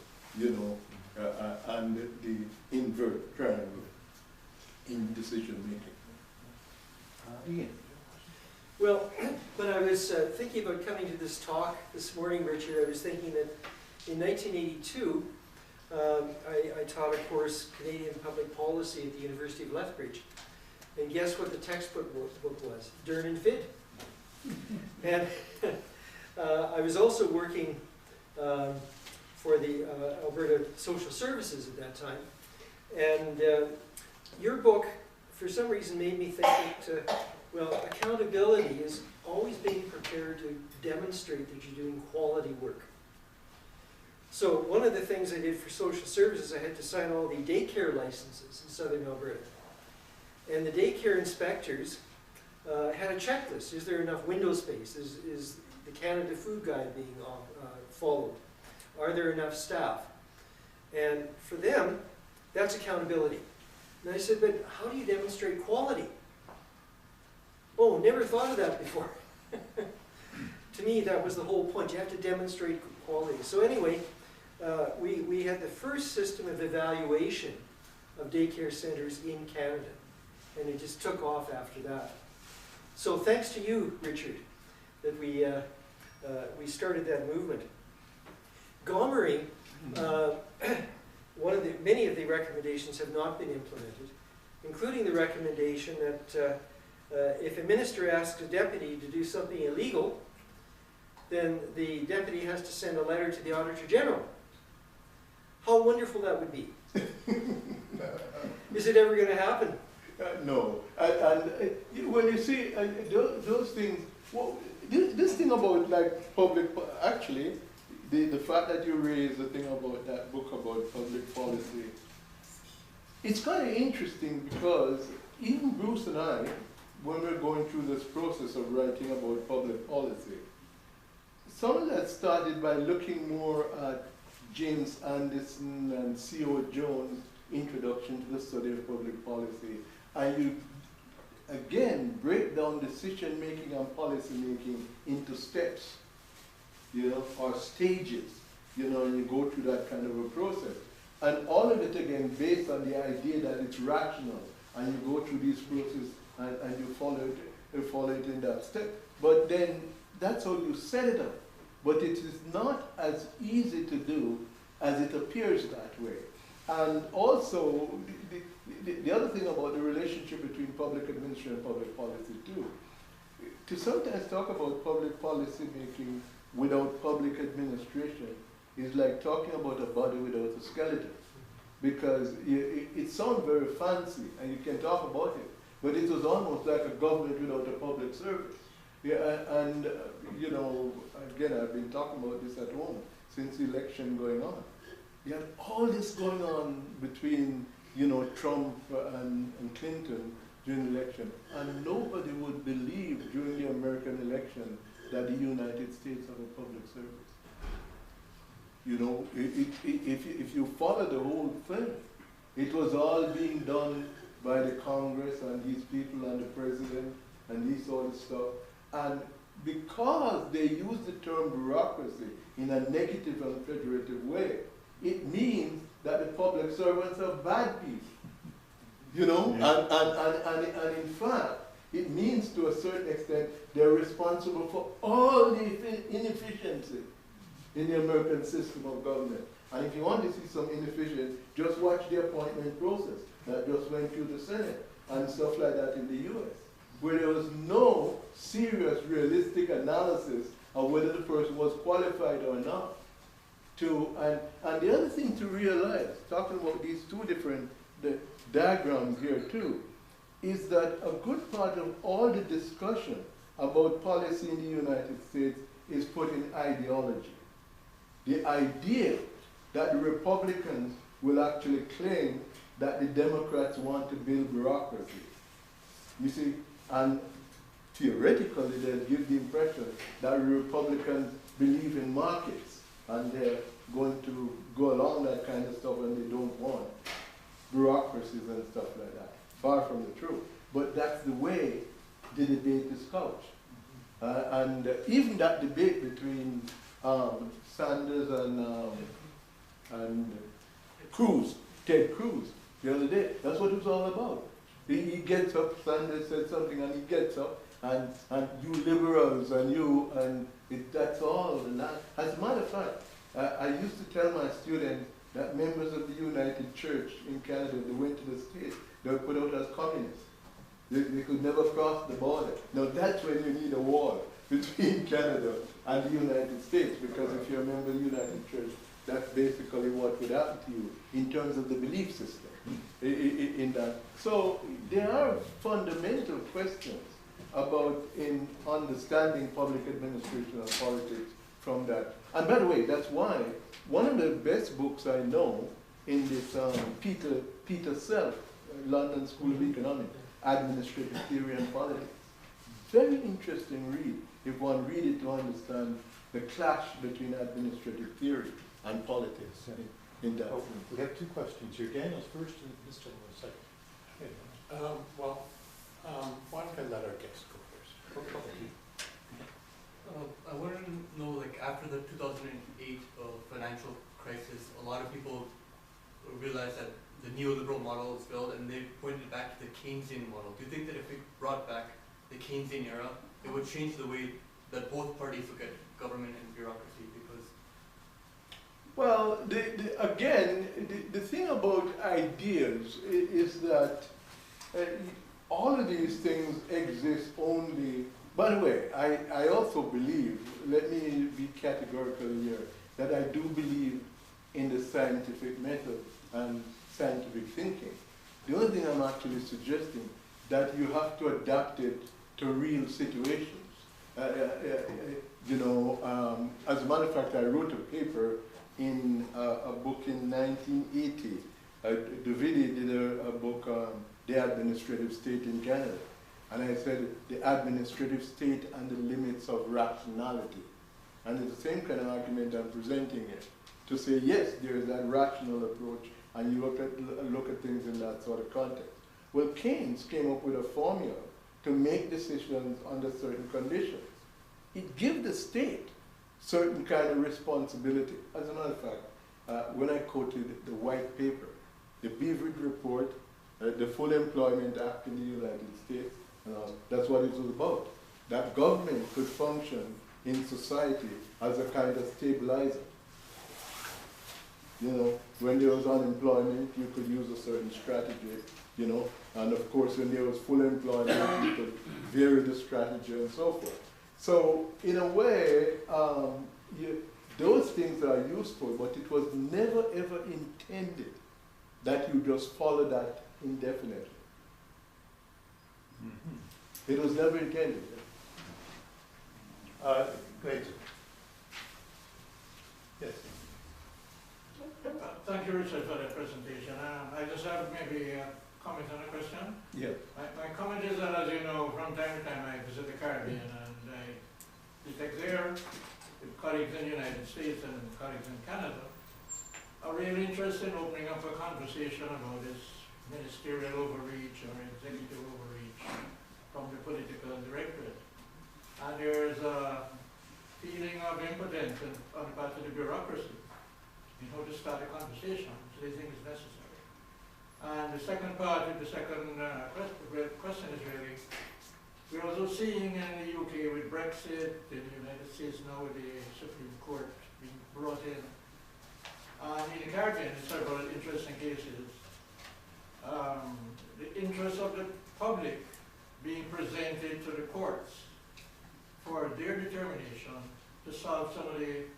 and the invert triangle in decision making. Ian. Well, when I was thinking about coming to this talk this morning, Richard, I was thinking that in 1982, I taught a course, Canadian Public Policy at the University of Lethbridge. And guess what the textbook was? Dern and Phidd. And I was also working for the Alberta Social Services at that time. And your book, for some reason, made me think that, accountability is always being prepared to demonstrate that you're doing quality work. So one of the things I did for social services, I had to sign all the daycare licenses in southern Alberta. And the daycare inspectors had a checklist. Is there enough window space? Is the Canada Food Guide being followed? Are there enough staff? And for them, that's accountability. And I said, but how do you demonstrate quality? Oh, never thought of that before. To me, that was the whole point. You have to demonstrate quality. So anyway, we had the first system of evaluation of daycare centers in Canada. And it just took off after that. So thanks to you, Richard, that we started that movement. Gomery, many of the recommendations have not been implemented, including the recommendation that if a minister asks a deputy to do something illegal, then the deputy has to send a letter to the Auditor General. How wonderful that would be. Is it ever going to happen? No. When you see those things, this thing about like public, actually, the fact that you raised the thing about that book about public policy, it's kind of interesting because even Bruce and I, when we're going through this process of writing about public policy, some of that started by looking more at James Anderson and C.O. Jones' introduction to the study of public policy. And you, again, break down decision-making and policy-making into steps, or stages, and you go through that kind of a process. And all of it, again, based on the idea that it's rational, and you go through these processes and you follow it in that step. But then, that's how you set it up. But it is not as easy to do as it appears that way. And also, the other thing about the relationship between public administration and public policy too, to sometimes talk about public policy making without public administration is like talking about a body without a skeleton. Because it sounds very fancy and you can talk about it, but it was almost like a government without a public service. Yeah, and you know, again, I've been talking about this at home since the election going on. You have all this going on between, you know, Trump and Clinton during the election, and nobody would believe during the American election that the United States have a public service. You know, if you follow the whole thing, it was all being done by the Congress and these people and the president and this sort of stuff. And because they use the term bureaucracy in a negative and pejorative way, it means that the public servants are bad people. You know, and in fact, it means to a certain extent they're responsible for all the inefficiency in the American system of government. And if you want to see some inefficiency, just watch the appointment process that just went through the Senate and stuff like that in the US, where there was no serious, realistic analysis of whether the person was qualified or not. And the other thing to realize, talking about these two different diagrams here too, is that a good part of all the discussion about policy in the United States is put in ideology. The idea that the Republicans will actually claim that the Democrats want to build bureaucracy. You see, and theoretically they give the impression that the Republicans believe in markets and they're going to go along that kind of stuff and they don't want bureaucracies and stuff like that. Far from the truth. But that's the way the debate is couched. And even that debate between Sanders and Cruz, Ted Cruz, the other day, that's what it was all about. He gets up, Sanders said something, and he gets up, and you liberals, and that's all. As a matter of fact, I used to tell my students that members of the United Church in Canada, they went to the States, they were put out as communists. They could never cross the border. Now that's when you need a wall between Canada and the United States, because if you're a member of the United Church, that's basically what would happen to you in terms of the belief system in that. So there are fundamental questions about in understanding public administration and politics from that. And by the way, that's why one of the best books I know in this Peter Self, London School of Economics, Administrative Theory and Politics. Very interesting read if one read it to understand the clash between administrative theory and politics in that. Oh, we have two questions here. Daniel's first and Mr. second. One can let our guests go first. I wanted to know, like, after the 2008 financial crisis, a lot of people realized that the neoliberal model has failed, and they pointed back to the Keynesian model. Do you think that if we brought back the Keynesian era, it would change the way that both parties look at government and bureaucracy? Because well, the thing about ideas is that all of these things exist only. By the way, I also believe, let me be categorical here, that I do believe in the scientific method and scientific thinking. The only thing I'm actually suggesting that you have to adapt it to real situations. As a matter of fact, I wrote a paper in a book in 1980. Davide did a book on the administrative state in Canada. And I said the administrative state and the limits of rationality. And it's the same kind of argument I'm presenting here. To say, yes, there is that rational approach, and you look at things in that sort of context. Well, Keynes came up with a formula to make decisions under certain conditions. It gives the state certain kind of responsibility. As a matter of fact, when I quoted the white paper, the Beveridge report, the Full Employment Act in the United States, that's what it was about. That government could function in society as a kind of stabilizer. You know, when there was unemployment, you could use a certain strategy, you know, and of course when there was full employment, you could vary the strategy and so forth. So in a way, those things are useful, but it was never ever intended that you just follow that indefinitely. Mm-hmm. It was never intended. Great. Yes. Thank you, Richard, for that presentation. I just have maybe a comment on a question. Yeah. My comment is that, as you know, from time to time I visit the Caribbean and I detect there, with colleagues in the United States and colleagues in Canada, are really interested in opening up a conversation about this ministerial overreach or executive overreach from the political directorate. And there's a feeling of impotence on the part of the bureaucracy. You know, to start a conversation, so they think it's necessary. And the second part of the second question is really, we're also seeing in the UK with Brexit, in the United States now with the Supreme Court being brought in, and in the Caribbean in several interesting cases, the interest of the public being presented to the courts for their determination to solve some of the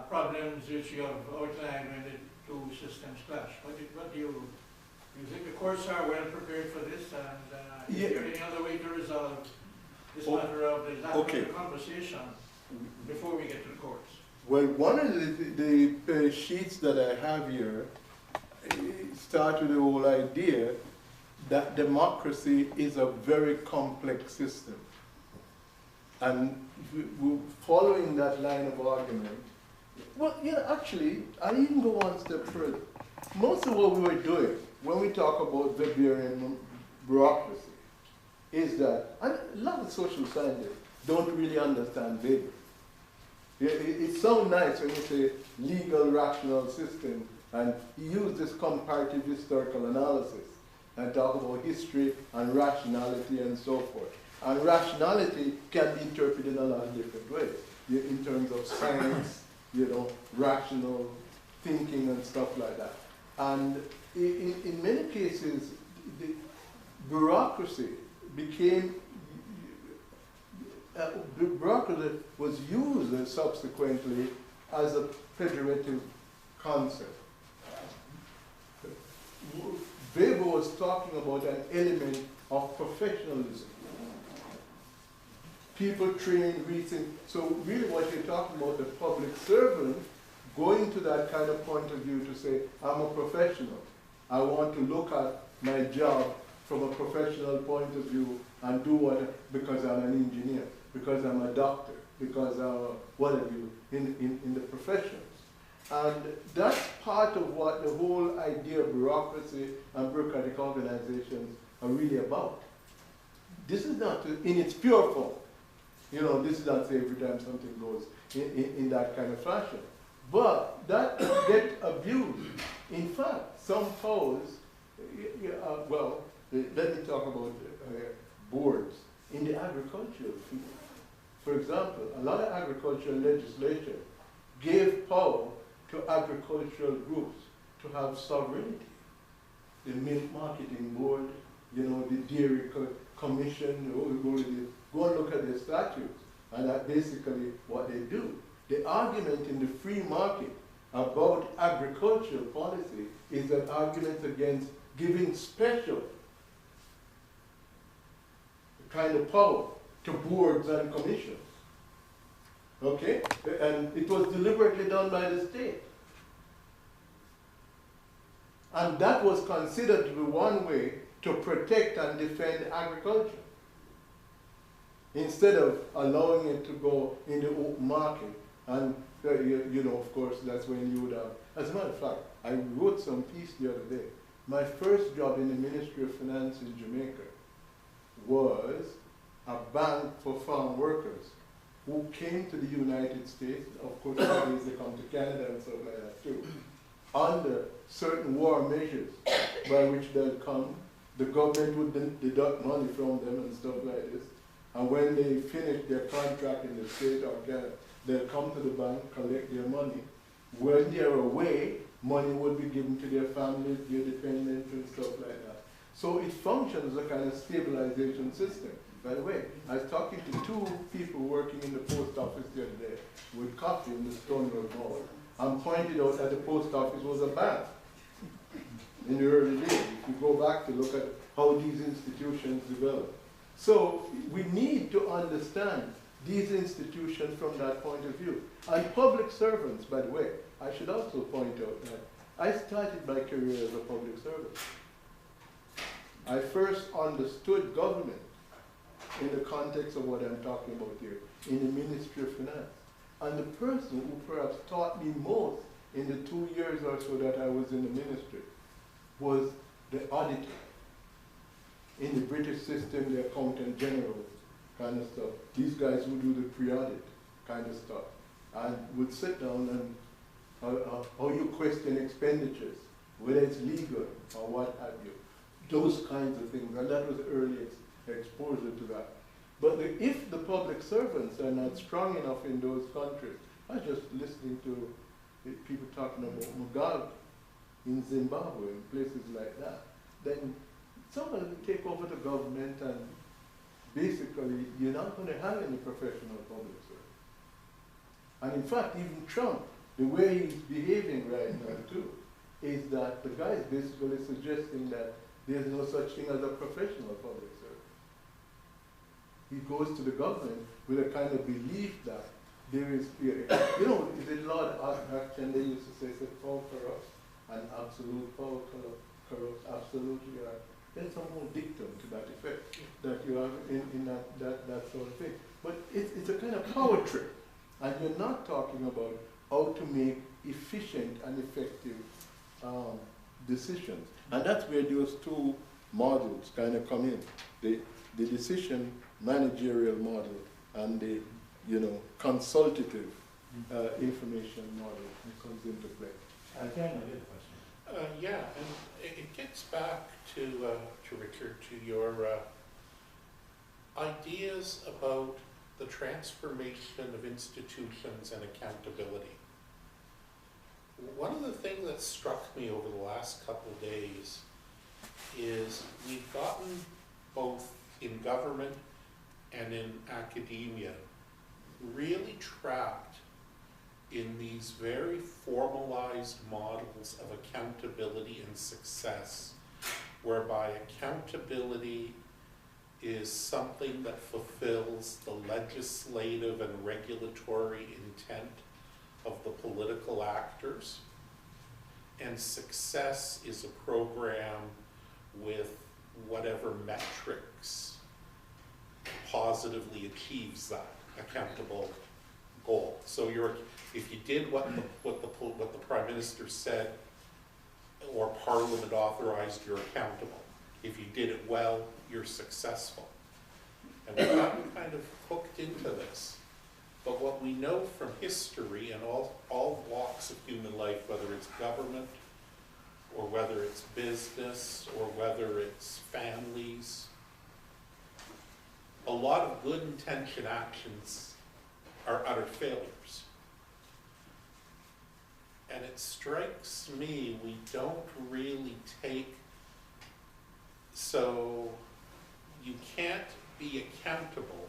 problems which you have outlined when the two systems clash. What do you think the courts are well prepared for this, and is there any other way to resolve this matter of the lack of the conversation before we get to the courts? Well, one of the sheets that I have here start with the whole idea that democracy is a very complex system. And following that line of argument, well, you know, actually, I even go one step further. Most of what we were doing when we talk about Weberian bureaucracy is that, and a lot of social scientists don't really understand Weber. It sounds nice when you say legal rational system, and you use this comparative historical analysis and talk about history and rationality and so forth. And rationality can be interpreted in a lot of different ways, in terms of science, you know, rational thinking and stuff like that. And in many cases, the bureaucracy became, bureaucracy was used subsequently as a pejorative concept. Weber was talking about an element of professionalism. People trained, reaching. So really what you're talking about, the public servant going to that kind of point of view to say, I'm a professional. I want to look at my job from a professional point of view and do what, because I'm an engineer, because I'm a doctor, because I'm whatever in the professions. And that's part of what the whole idea of bureaucracy and bureaucratic organizations are really about. This is not in its pure form. You know, this is not say every time something goes in that kind of fashion. But that gets abused. In fact, some powers, well, let me talk about boards in the agricultural field. For example, a lot of agricultural legislation gave power to agricultural groups to have sovereignty. The milk marketing board, you know, the dairy commission, go and look at their statutes, and that's basically what they do. The argument in the free market about agricultural policy is an argument against giving special kind of power to boards and commissions. Okay? And it was deliberately done by the state. And that was considered to be one way to protect and defend agriculture, instead of allowing it to go in the open market. And you know, of course, that's when you would have, as a matter of fact, I wrote some piece the other day. My first job in the Ministry of Finance in Jamaica was a bank for farm workers who came to the United States. Of course, nowadays they come to Canada and stuff like that too, under certain war measures by which they'll come. The government would deduct money from them and stuff like this. And when they finish their contract in the state or Canada, they'll come to the bank, collect their money, when they're away, money would be given to their families, their dependents and stuff like that. So it functions as a kind of stabilization system. By the way, I was talking to two people working in the post office the other day with coffee in the Stone Road Mall, and pointed out that the post office was a bank in the early days. If you go back to look at how these institutions developed. So we need to understand these institutions from that point of view. And public servants, by the way, I should also point out that I started my career as a public servant. I first understood government in the context of what I'm talking about here, in the Ministry of Finance. And the person who perhaps taught me most in the 2 years or so that I was in the ministry was the auditor. In the British system, the accountant general kind of stuff. These guys who do the pre-audit kind of stuff. And would sit down and how you question expenditures, whether it's legal or what have you. Those kinds of things. And that was early exposure to that. But if the public servants are not strong enough in those countries, I was just listening to people talking about Mugabe in Zimbabwe and places like that, then someone will take over the government and basically you're not going to have any professional public servants. And in fact, even Trump, the way he's behaving right now too, is that the guy is basically suggesting that there's no such thing as a professional public servant. He goes to the government with a kind of belief that there is, you know, the Lord Acton, they used to say, power corrupts and absolute power corrupts absolutely. There's some more dictum to that effect that you have in that sort of thing. But it's a kind of power trip. And you're not talking about how to make efficient and effective decisions. And that's where those two models kind of come in. The decision managerial model and the, consultative information model comes into play. Again, I did a question. Yeah, and it gets back to Richard, to your ideas about the transformation of institutions and accountability. One of the things that struck me over the last couple of days is we've gotten both in government and in academia really trapped in these very formalized models of accountability and success, whereby accountability is something that fulfills the legislative and regulatory intent of the political actors, and success is a program with whatever metrics positively achieves that accountable goal. So if you did what the Prime Minister said or Parliament authorized, you're accountable. If you did it well, you're successful. And we've gotten kind of hooked into this. But what we know from history and all walks of human life, whether it's government or whether it's business or whether it's families, a lot of good intention actions are utter failures. And it strikes me we don't really take, so you can't be accountable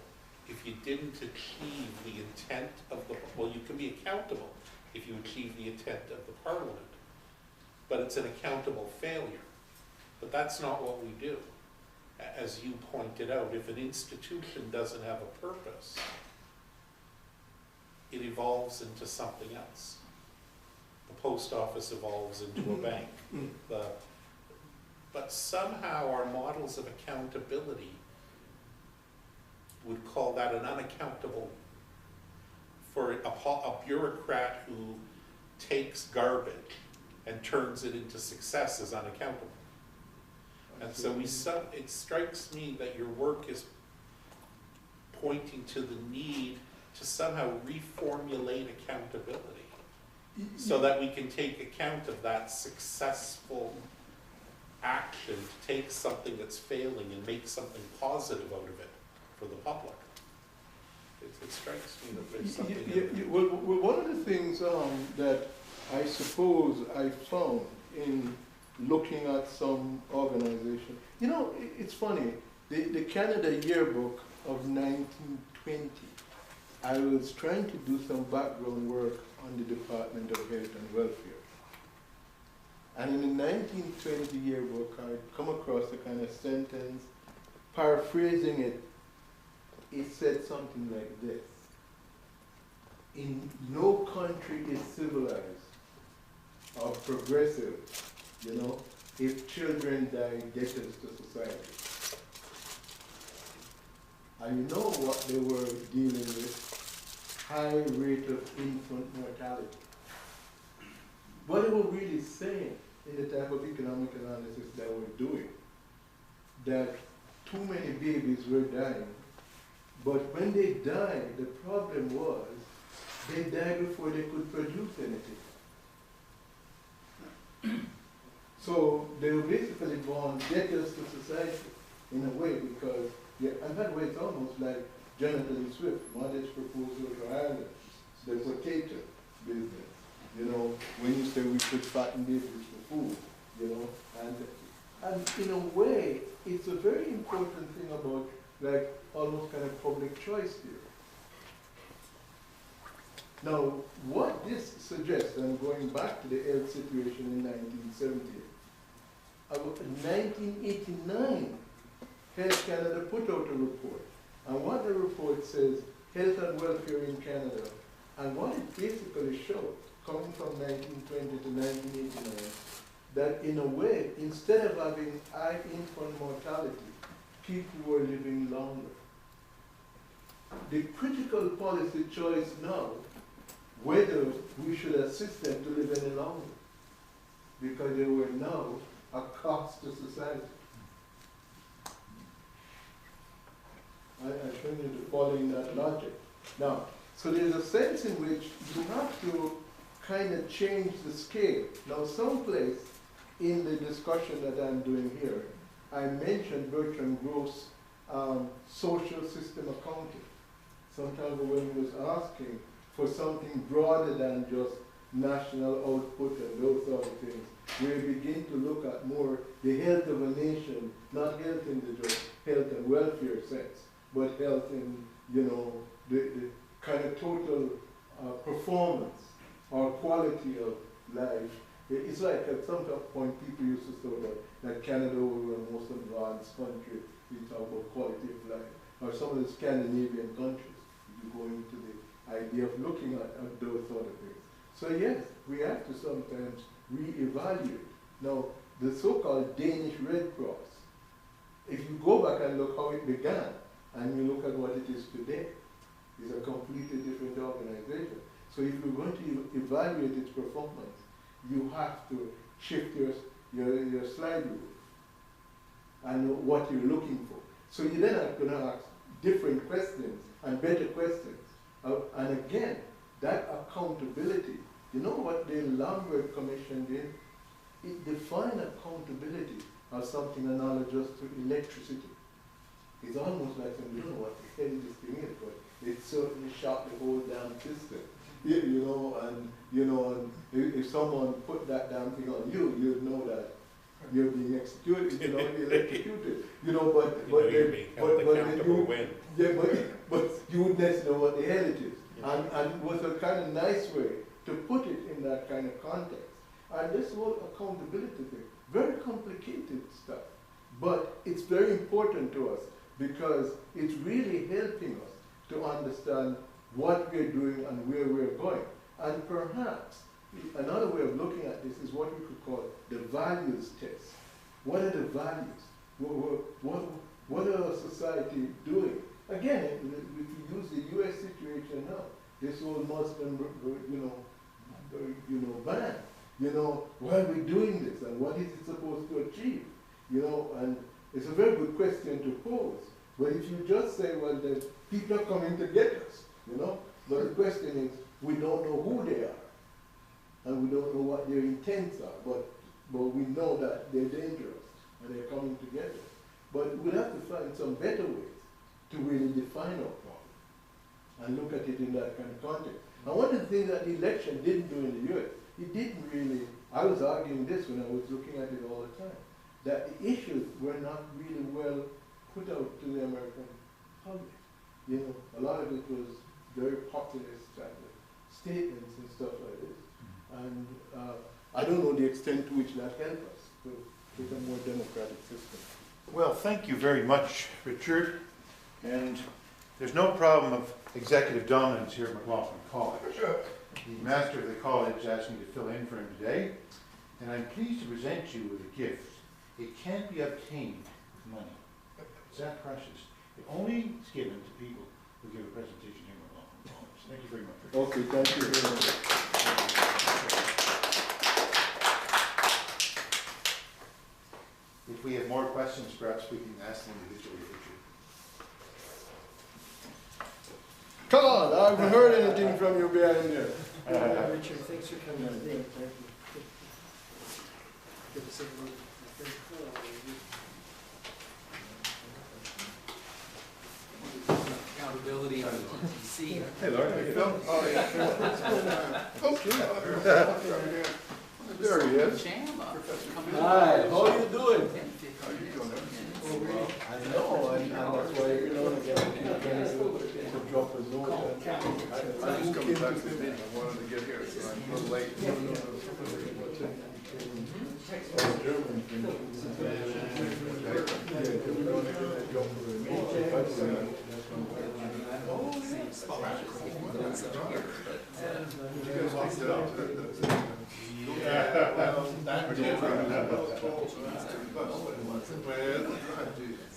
if you didn't achieve the intent of you can be accountable if you achieve the intent of the Parliament, but it's an accountable failure. But that's not what we do. As you pointed out, if an institution doesn't have a purpose, it evolves into something else. The post office evolves into a bank. But somehow our models of accountability would call that an unaccountable, for a bureaucrat who takes garbage and turns it into success is unaccountable. And so it strikes me that your work is pointing to the need to somehow reformulate accountability so that we can take account of that successful action to take something that's failing and make something positive out of it for the public. It strikes me that there's something well, one of the things that I suppose I found in looking at some organization. You know, it's funny, the Canada Yearbook of 1920, I was trying to do some background work on the Department of Health and Welfare. And in the 1920 yearbook, I come across a kind of sentence, paraphrasing it, it said something like this. In no country is civilized or progressive, you know, if children die debtors to society. And you know what they were dealing with? High rate of infant mortality. What they were really saying in the type of economic analysis that we're doing, that too many babies were dying, but when they died, the problem was they died before they could produce anything. So they were basically born debtors to society in a way, because, yeah, and that way it's almost like Jonathan Swift, Modest Proposal to Ireland, the potato business. You know, when you say we should fatten babies for food, you know, and in a way, it's a very important thing about, like, almost kind of public choice theory. Now, what this suggests, and going back to the health situation in 1970, in 1989, Health Canada put out a report, and what the report says, health and welfare in Canada, and what it basically showed, coming from 1920 to 1989, that in a way, instead of having high infant mortality, people were living longer. The critical policy choice now, whether we should assist them to live any longer, because they were now a cost to society. I show you to follow in that logic. Now, so there's a sense in which you have to kind of change the scale. Now, someplace in the discussion that I'm doing here, I mentioned Bertrand Gross' social system accounting. Sometimes when he was asking for something broader than just national output and those sort of things, we begin to look at more the health of a nation, not health in the just health and welfare sense, but health in, you know, the kind of total performance or quality of life. It's like at some point people used to say that Canada was the most advanced country. We talk about quality of life. Or some of the Scandinavian countries, if you go into the idea of looking at those sort of things. So yes, we have to sometimes reevaluate. Now, the so-called Danish Red Cross, if you go back and look how it began, and you look at what it is today, it's a completely different organization. So if you're going to evaluate its performance, you have to shift your slide rule and know what you're looking for. So you then are going to ask different questions and better questions. And again, that accountability, you know what the Lambert Commission did? It defined accountability as something analogous to electricity. It's almost like, I don't know what the hell this thing is, but it certainly shocked the whole damn system. You know, and if someone put that damn thing on you, you'd know that you're being executed, you know, electrocuted. You know, but you wouldn't necessarily know what the hell it is. Yeah. And it was a kind of nice way to put it in that kind of context. And this whole accountability thing, very complicated stuff, but it's very important to us because it's really helping us to understand what we're doing and where we're going. And perhaps another way of looking at this is what we could call the values test. What are the values? What are society doing? Again, if you use the U.S. situation now, this whole Muslim, ban. You know, why are we doing this and what is it supposed to achieve? You know, and it's a very good question to pose. But if you just say, well, the people are coming to get us, you know, but the question is, we don't know who they are, and we don't know what their intents are, but we know that they're dangerous and they're coming to get us. But we'll have to find some better ways to really define our problem and look at it in that kind of context. And one of the things that the election didn't do in the US, it didn't really, I was arguing this when I was looking at it all the time, that the issues were not really well put out to the American public. You know, a lot of it was very populist kind of statements and stuff like this. And I don't know the extent to which that helped us to get a more democratic system. Well, thank you very much, Richard. And there's no problem of executive dominance here at McLaughlin College. The master of the college asked me to fill in for him today, and I'm pleased to present you with a gift. It can't be obtained with money. It's that precious. It only is given to people who give a presentation here at McLaughlin College. Thank you very much, Richard. Okay, thank you very much. If we have more questions, perhaps we can ask them individually, Richard. Come on, I haven't heard anything from you behind there. Richard, thanks for coming today. Give us a little- Accountability on the TTC. Hey, Laura, how you doing? There he is. Jama. Hi, how are you doing? 10, 15 minutes. I know, and that's why, you know, again, I keep trying to drop a note. I'm just coming back to the meeting, I wanted to get here, so I'm a little late.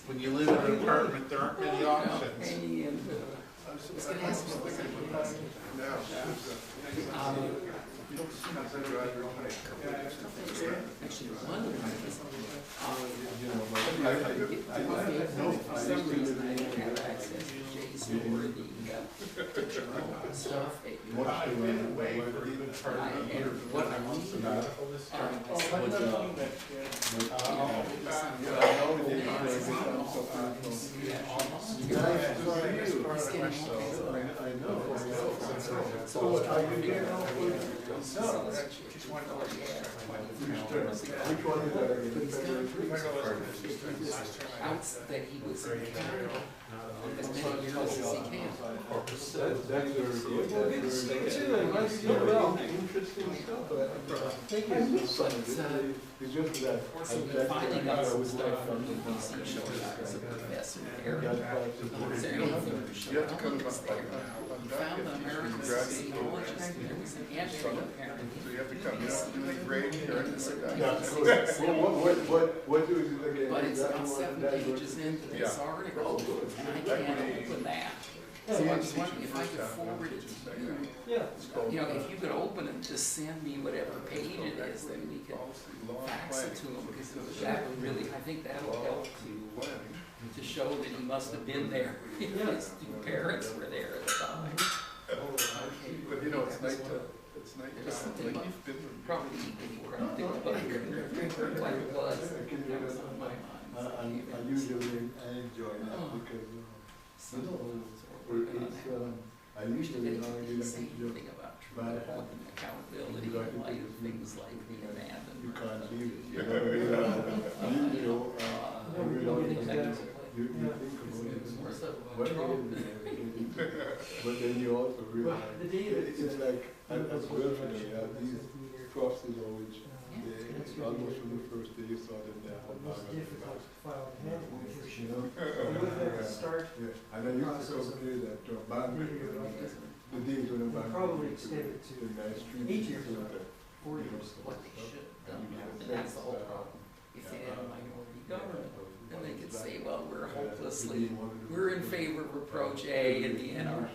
When you live in an apartment, there aren't many options. Actually, one of them is, have access to Jay's or the stuff. What I need that he was in Canada as many years as he can. That's very good. Interesting stuff. I think it's something. It's just that. Finding out some stuff from the BBC showing I was a professor there. You have to come up We found the American sociologist, and there was an entry apparently. So you have to come, you don't do any grading or anything like Yeah. that? What do you again? But it's about 7 pages into this article, and I can't open that. So I was wondering if I could forward it to you. Yeah. You know, if you could open it, just send me whatever page it is, then we can fax it to him, because that would really, I think that'll help to show that he must have been there. His two parents were there at the time. But you know, it's night, it's night. There was something about, probably incorrect, but I couldn't remember what it was. That was on my mind. I usually enjoy that because, So, I usually argue that say anything about truth and accountability in light of things like the you abandonment. can't leave it. You know, you think about it. What but then you also realize it's like as well for them. You have these crosses on which they almost from the first day you saw them there. Most difficult to file the handbook, You know? start. Yeah. And I used to compare that to a bank. The days when a bank. Probably extend it to the nice street. 8 years. 4 years, what they should have done, and that's the whole problem. If they had a minority government, then they could say, well, we're hopelessly, we're in favor of approach A and the NR,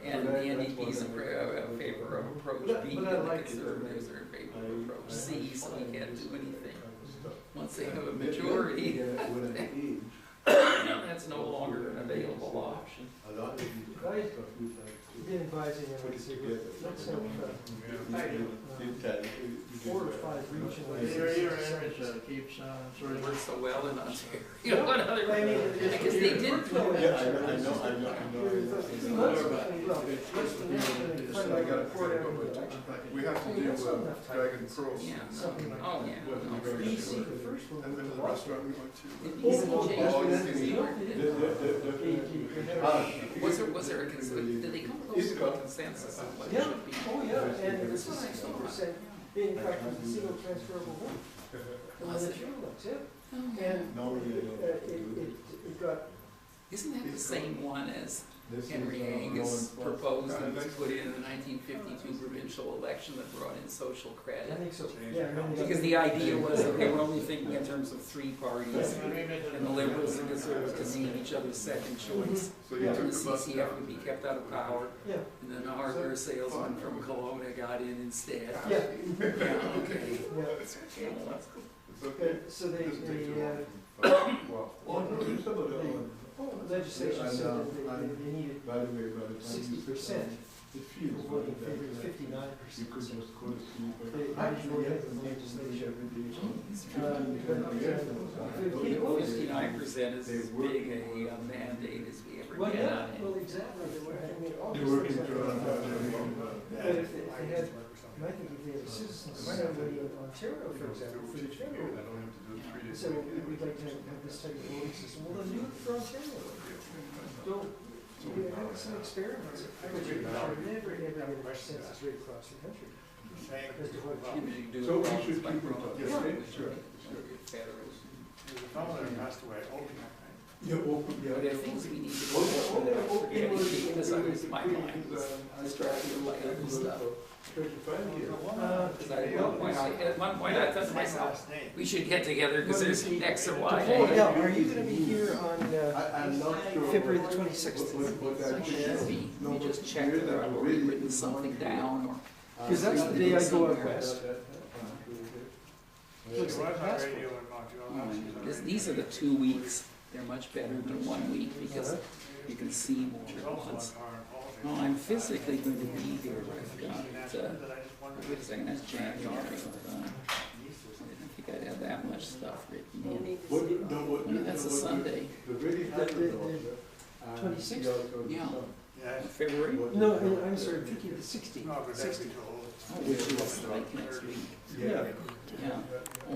and the NDP's in favor of approach B, and the Conservatives are in favor of approach C, so we can't do anything. Once they have a majority, that's no longer an available option. A lot of these Right. stuff you like You've been advising them, put let's it see, together. let's have 4 or 5 regional. You're an amateur. keeps, It sort of. works so well in Ontario. Yeah. What other- I mean, Because they did. Yeah, I know. I got it, but we have to do Dragon Pro. Yeah, no. Oh, yeah. no. You see the first one. And then the restaurant we went to. Even Oh, James, oh, was there a did they come close to a consensus on what it Yeah, should be? oh yeah, and it's 60%, in fact, it's a single transferable vote. On Was the it? true ones, yeah. Oh, And No, it got, Isn't that the same one as Henry Angus proposed and was put in the 1952 provincial election that brought in social I credit? think so, yeah. I mean, Because the idea was that they were only thinking in terms of three parties, and the Liberals and Conservatives could name each other's second choice. So you And took the the bus CCF down. would be kept out of power, Yeah, and then a hardware salesman from Kelowna got in instead. yeah, Yeah, okay. yeah. It's okay. So they, Well, some of them, legislation said that they needed by the way, by the time you 60%. it feels Vote in like favor of that. 59%. You could just go to sleep. They actually had the legislation. But, 59% is as big a mandate as we ever well, get yeah, on it. well, exactly, they were, I mean, all They these work things into like that. it. But if they had, and I think if they had a citizens assembly in Ontario, for example, for the I general, don't have to do it 3 days. so we'd like to have this type of voting system, well, then do it for Ontario. Don't, you know, have some experiments. I would never, ever get a census rate across the country. As to what, You do So we province should by keep in province. touch. Yeah. We Sure, should. Federal. You open, yeah. But there are things we need to do. Oh, yeah, oh, Forget yeah, it, because I was, my yeah, mind was I distracted by other stuff. 35 years. Because at one point I thought to myself, we should get together because there's X or Y. oh, yeah, are you gonna be here on, I'm not sure. February the 26th? What I that should be, we just check whether I've already written something down or. Because that's the day I go out west. Looks like These are the 2 weeks, they're much better than 1 week because you can see more at once. No, I'm physically going to be here, I've got, wait a second, that's January. I didn't think I'd have that much stuff written in. That's a Sunday. The really The- hard the- one, 26th? Yeah. February, No, I'm sorry, I'm thinking of the 16th. which is like next week. Yeah. Yeah, oh